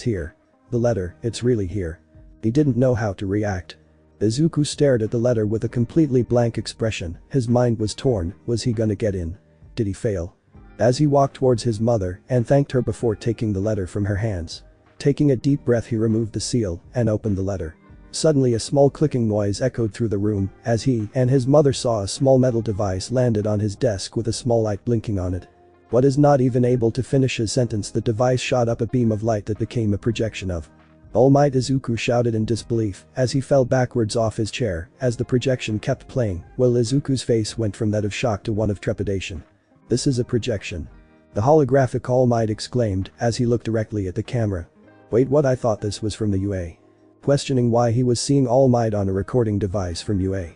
here. The letter, it's really here." He didn't know how to react. Izuku stared at the letter with a completely blank expression. His mind was torn. Was he gonna get in? Did he fail? As he walked towards his mother and thanked her before taking the letter from her hands. Taking a deep breath, he removed the seal and opened the letter. Suddenly a small clicking noise echoed through the room as he and his mother saw a small metal device landed on his desk with a small light blinking on it. What is not even able to finish his sentence, the device shot up a beam of light that became a projection of All Might. Izuku shouted in disbelief as he fell backwards off his chair as the projection kept playing, while Izuku's face went from that of shock to one of trepidation. This is a projection. The holographic All Might exclaimed as he looked directly at the camera. Wait, what? I thought this was from the UA. Questioning why he was seeing All Might on a recording device from UA.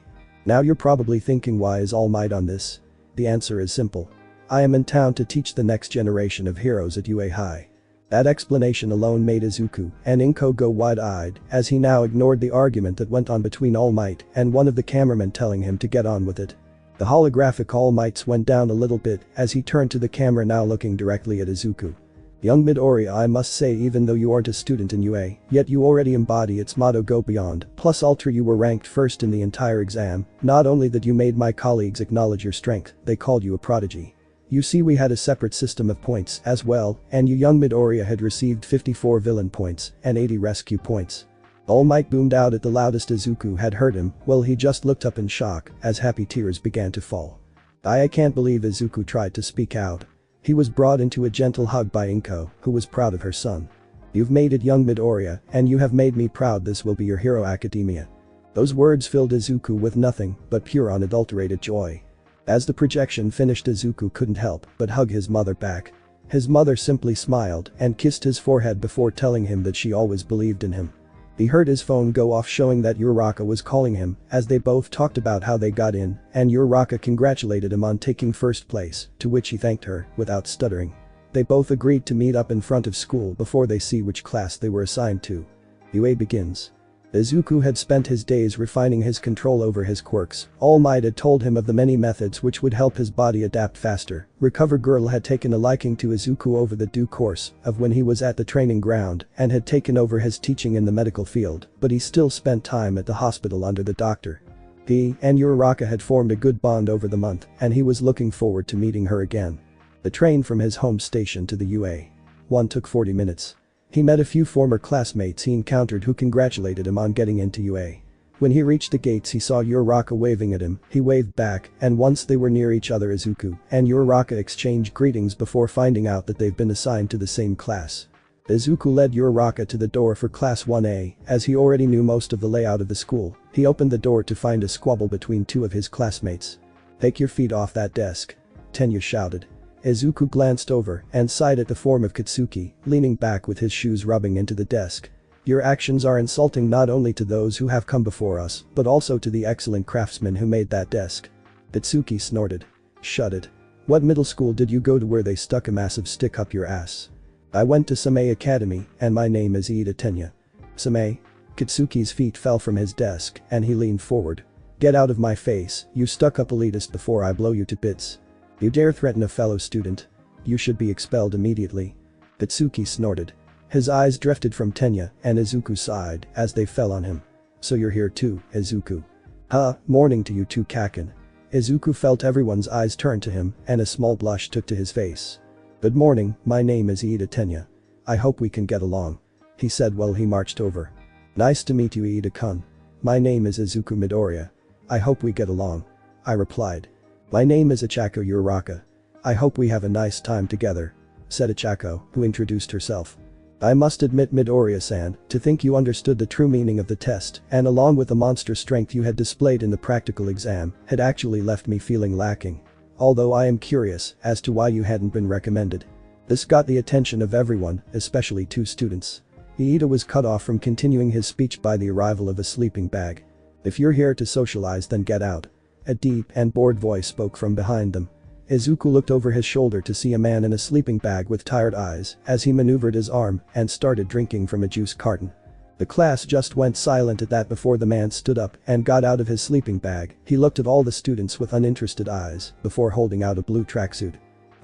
Now you're probably thinking, why is All Might on this? The answer is simple. I am in town to teach the next generation of heroes at UA High. That explanation alone made Izuku and Inko go wide-eyed as he now ignored the argument that went on between All Might and one of the cameramen telling him to get on with it. The holographic All Mights went down a little bit as he turned to the camera, now looking directly at Izuku. Young Midoriya, I must say, even though you aren't a student in UA, yet you already embody its motto, go beyond, plus ultra. You were ranked first in the entire exam. Not only that, you made my colleagues acknowledge your strength, they called you a prodigy. You see, we had a separate system of points as well, and you, young Midoriya, had received 54 villain points and 80 rescue points. All Might boomed out at the loudest. Izuku had heard him. Well, he just looked up in shock as happy tears began to fall. I can't believe Izuku tried to speak out. He was brought into a gentle hug by Inko, who was proud of her son. You've made it, young Midoriya, and you have made me proud. This will be your hero academia. Those words filled Izuku with nothing but pure unadulterated joy. As the projection finished, Izuku couldn't help but hug his mother back. His mother simply smiled and kissed his forehead before telling him that she always believed in him. He heard his phone go off, showing that Uraraka was calling him as they both talked about how they got in, and Uraraka congratulated him on taking first place, to which he thanked her without stuttering. They both agreed to meet up in front of school before they see which class they were assigned to. UA begins. Izuku had spent his days refining his control over his quirks. All Might had told him of the many methods which would help his body adapt faster. Recover Girl had taken a liking to Izuku over the due course of when he was at the training ground and had taken over his teaching in the medical field, but he still spent time at the hospital under the doctor. He and Uraraka had formed a good bond over the month, and he was looking forward to meeting her again. The train from his home station to the UA1 took 40 minutes. He met a few former classmates he encountered who congratulated him on getting into UA. When he reached the gates he saw Uraraka waving at him, he waved back, and once they were near each other Izuku and Uraraka exchanged greetings before finding out that they've been assigned to the same class. Izuku led Uraraka to the door for Class 1A, as he already knew most of the layout of the school. He opened the door to find a squabble between two of his classmates. "Take your feet off that desk," Tenya shouted. Izuku glanced over and sighed at the form of Katsuki, leaning back with his shoes rubbing into the desk. "Your actions are insulting not only to those who have come before us, but also to the excellent craftsmen who made that desk." Katsuki snorted. "Shut it. What middle school did you go to where they stuck a massive stick up your ass?" "I went to Same Academy, and my name is Iida Tenya." "Same?" Katsuki's feet fell from his desk, and he leaned forward. "Get out of my face, you stuck-up elitist, before I blow you to bits. You dare threaten a fellow student? You should be expelled immediately." Katsuki snorted. His eyes drifted from Tenya, and Izuku sighed as they fell on him. "So you're here too, Izuku." Morning to you too, Kaken." Izuku felt everyone's eyes turn to him, and a small blush took to his face. "Good morning, my name is Iida Tenya. I hope we can get along," he said while he marched over. "Nice to meet you, Iida-kun. My name is Izuku Midoriya. I hope we get along," I replied. "My name is Ochako Uraraka. I hope we have a nice time together," said Ochako, who introduced herself. "I must admit, Midoriya-san, to think you understood the true meaning of the test and along with the monster strength you had displayed in the practical exam had actually left me feeling lacking. Although I am curious as to why you hadn't been recommended." This got the attention of everyone, especially two students. Iida was cut off from continuing his speech by the arrival of a sleeping bag. "If you're here to socialize, then get out." A deep and bored voice spoke from behind them. Izuku looked over his shoulder to see a man in a sleeping bag with tired eyes as he maneuvered his arm and started drinking from a juice carton. The class just went silent at that before the man stood up and got out of his sleeping bag. He looked at all the students with uninterested eyes before holding out a blue tracksuit.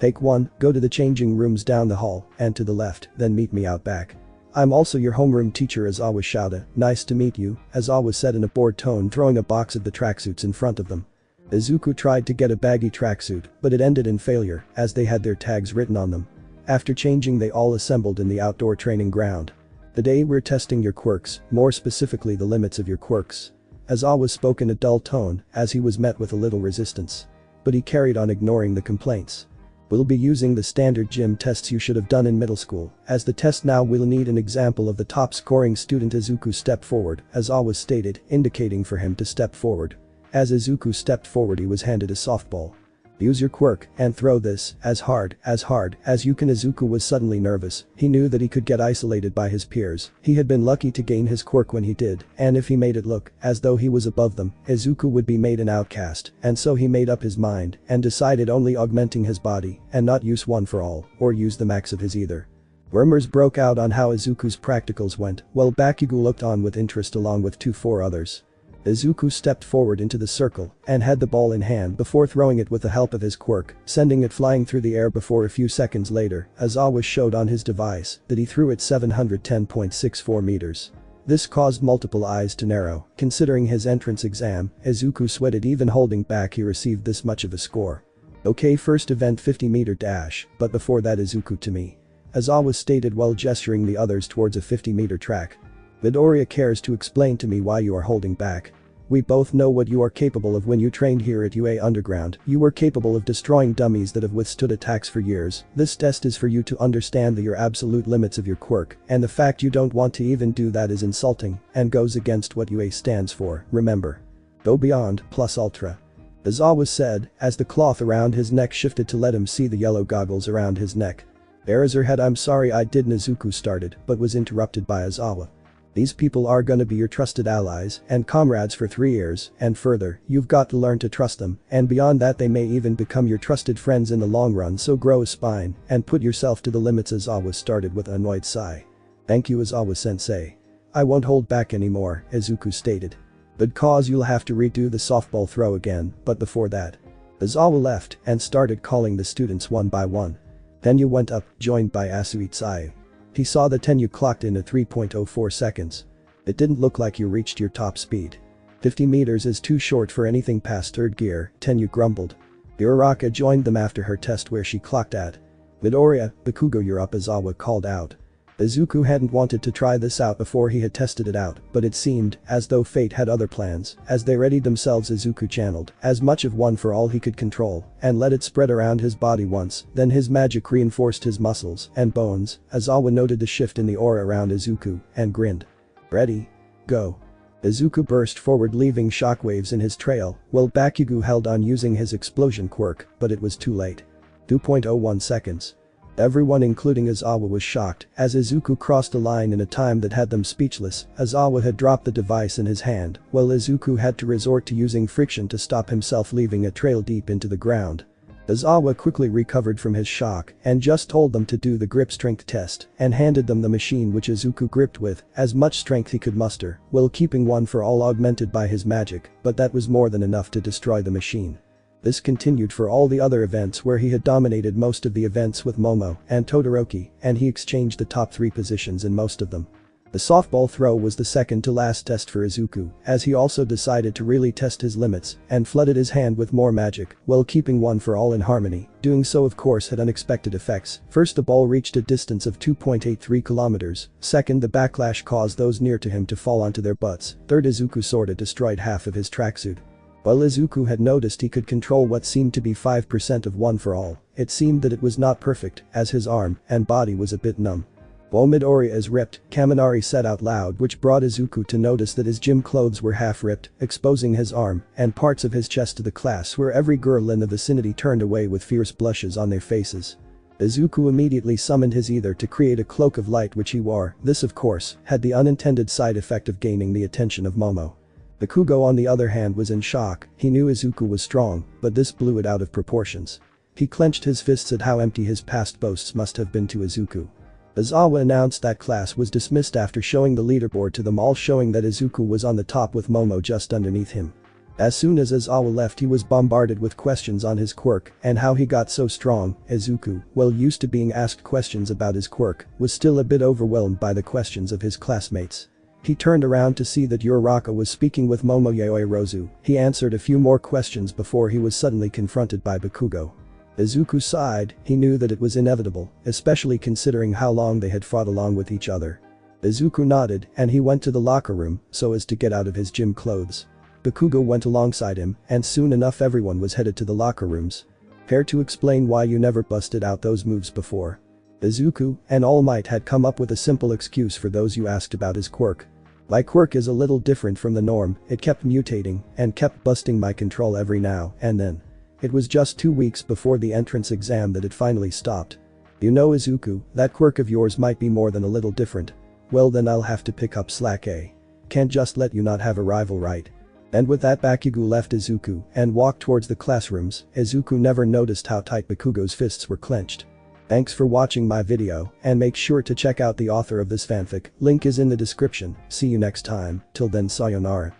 "Take one, go to the changing rooms down the hall and to the left, then meet me out back. I'm also your homeroom teacher, Aizawa shouted. "Nice to meet you," Aizawa said in a bored tone, throwing a box of the tracksuits in front of them. Izuku tried to get a baggy tracksuit, but it ended in failure as they had their tags written on them. After changing, they all assembled in the outdoor training ground. "Today we're testing your quirks, more specifically the limits of your quirks." Aizawa spoke in a dull tone as he was met with a little resistance. But he carried on, ignoring the complaints. "We'll be using the standard gym tests you should have done in middle school. As the test now, we'll need an example of the top scoring student." Izuku stepped forward, Aizawa stated, indicating for him to step forward. As Izuku stepped forward, he was handed a softball. "Use your quirk and throw this as hard as you can." Izuku was suddenly nervous. He knew that he could get isolated by his peers. He had been lucky to gain his quirk when he did, and if he made it look as though he was above them, Izuku would be made an outcast, and so he made up his mind and decided only augmenting his body and not use one for all or use the max of his either. Rumors broke out on how Izuku's practicals went, while Bakugo looked on with interest along with 4 others. Izuku stepped forward into the circle and had the ball in hand before throwing it with the help of his quirk, sending it flying through the air before a few seconds later, Aizawa showed on his device that he threw it 710.64 meters. This caused multiple eyes to narrow. Considering his entrance exam, Izuku sweated even holding back he received this much of a score. "Okay, first event 50-meter dash, but before that, Izuku to me," Aizawa stated while gesturing the others towards a 50-meter track. "Midoriya cares to explain to me why you are holding back. We both know what you are capable of. When you trained here at UA Underground, you were capable of destroying dummies that have withstood attacks for years. This test is for you to understand your absolute limits of your quirk, and the fact you don't want to even do that is insulting and goes against what UA stands for. Remember. Go beyond, plus ultra." Aizawa said as the cloth around his neck shifted to let him see the yellow goggles around his neck. "Eraserhead, I'm sorry I did," Izuku started but was interrupted by Aizawa. "These people are gonna be your trusted allies and comrades for 3 years, and further, you've got to learn to trust them, and beyond that they may even become your trusted friends in the long run, so grow a spine and put yourself to the limits." Aizawa started with an annoyed sigh. "Thank you, Aizawa-sensei. I won't hold back anymore, Izuku stated. But cause you'll have to redo the softball throw again, but before that. Aizawa left and started calling the students one by one. Tenyu went up, joined by Asui Tsuyu. He saw that Tenyu clocked in at 3.04 seconds. It didn't look like you reached your top speed. 50 meters is too short for anything past third gear, Tenyu grumbled. Uraraka joined them after her test where she clocked at. Midoriya, Bakugo you're up, Aizawa called out. Izuku hadn't wanted to try this out before he had tested it out, but it seemed as though fate had other plans. As they readied themselves, Izuku channeled as much of one for all he could control and let it spread around his body once, then his magic reinforced his muscles and bones. Aizawa noted the shift in the aura around Izuku and grinned. Ready? Go. Izuku burst forward, leaving shockwaves in his trail, while Bakugo held on using his explosion quirk, but it was too late. 2.01 seconds. Everyone including Aizawa was shocked as Izuku crossed a line in a time that had them speechless. Aizawa had dropped the device in his hand, while Izuku had to resort to using friction to stop himself, leaving a trail deep into the ground. Aizawa quickly recovered from his shock and just told them to do the grip strength test and handed them the machine which Izuku gripped with as much strength he could muster, while keeping one for all augmented by his magic, but that was more than enough to destroy the machine. This continued for all the other events where he had dominated most of the events with Momo and Todoroki, and he exchanged the top 3 positions in most of them. The softball throw was the second to last test for Izuku, as he also decided to really test his limits and flooded his hand with more magic while keeping one for all in harmony. Doing so of course had unexpected effects. First, the ball reached a distance of 2.83 kilometers. Second, the backlash caused those near to him to fall onto their butts. Third, Izuku sorta destroyed half of his tracksuit. While Izuku had noticed he could control what seemed to be 5% of one for all, it seemed that it was not perfect, as his arm and body was a bit numb. While Midoriya is ripped, Kaminari said out loud, which brought Izuku to notice that his gym clothes were half ripped, exposing his arm and parts of his chest to the class, where every girl in the vicinity turned away with fierce blushes on their faces. Izuku immediately summoned his ether to create a cloak of light which he wore. This of course had the unintended side effect of gaining the attention of Momo. Bakugo on the other hand was in shock. He knew Izuku was strong, but this blew it out of proportions. He clenched his fists at how empty his past boasts must have been to Izuku. Aizawa announced that class was dismissed after showing the leaderboard to them all, showing that Izuku was on the top with Momo just underneath him. As soon as Aizawa left, he was bombarded with questions on his quirk and how he got so strong. Izuku, well used to being asked questions about his quirk, was still a bit overwhelmed by the questions of his classmates. He turned around to see that Uraraka was speaking with Momoyae Rozu. He answered a few more questions before he was suddenly confronted by Bakugo. Izuku sighed. He knew that it was inevitable, especially considering how long they had fought along with each other. Izuku nodded and he went to the locker room so as to get out of his gym clothes. Bakugo went alongside him and soon enough everyone was headed to the locker rooms. Care to explain why you never busted out those moves before? Izuku and All Might had come up with a simple excuse for those who asked about his quirk. My quirk is a little different from the norm, it kept mutating and kept busting my control every now and then. It was just 2 weeks before the entrance exam that it finally stopped. You know Izuku, that quirk of yours might be more than a little different. Well then I'll have to pick up slack, eh? Can't just let you not have a rival, right? And with that Bakugo left Izuku and walked towards the classrooms. Izuku never noticed how tight Bakugo's fists were clenched. Thanks for watching my video and make sure to check out the author of this fanfic, link is in the description. See you next time, till then sayonara.